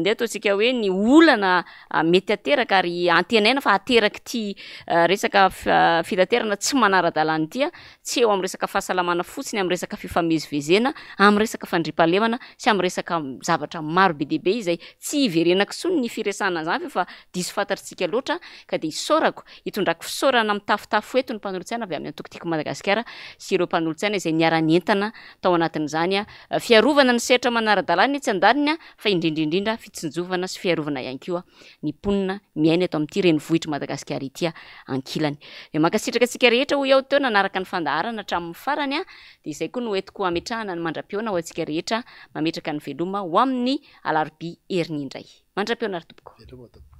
ndeha ataontsika hoe ny olana mety ateraka ary antenaina fa ateraky ty resaka fitaterana tsy manara-dalàna ity tsy eo amin'ny resaka fahasalamana fotsiny amin'ny resaka fifamezivezena amin'ny resaka fandriampahalemana sy amin'ny resaka zavatra maro be dehibe izay tsy iverenako tsony ny firesana zany fa diso fantatritsika loatra ka de isaorako hitondrako fisaorana mitafotafo eto ny mpanolotsaina avy amin'ny antokotiko Madagasikara sy ireo mpanolotsaina izay niara-nientana tao anatin'izany fiarovana ny sehatra manara-dalàna tsy andaniny fa indrindrindrindra fitsinjovana sy fiarovana ihany koa ny mponina miaina eto amin'ity renivohitra Madagasikara ity ankilany. Dia mankasitraka antsika rehetra ho eo teo nanaraka ny fandaharana hatramin'ny farany dia izay koa no entiko ametrahana ny mandra-peona ho antsika rehetra mametraka ny veloma ho amin'ny alarobia heriny indray. Mandra-peona ary tompoko.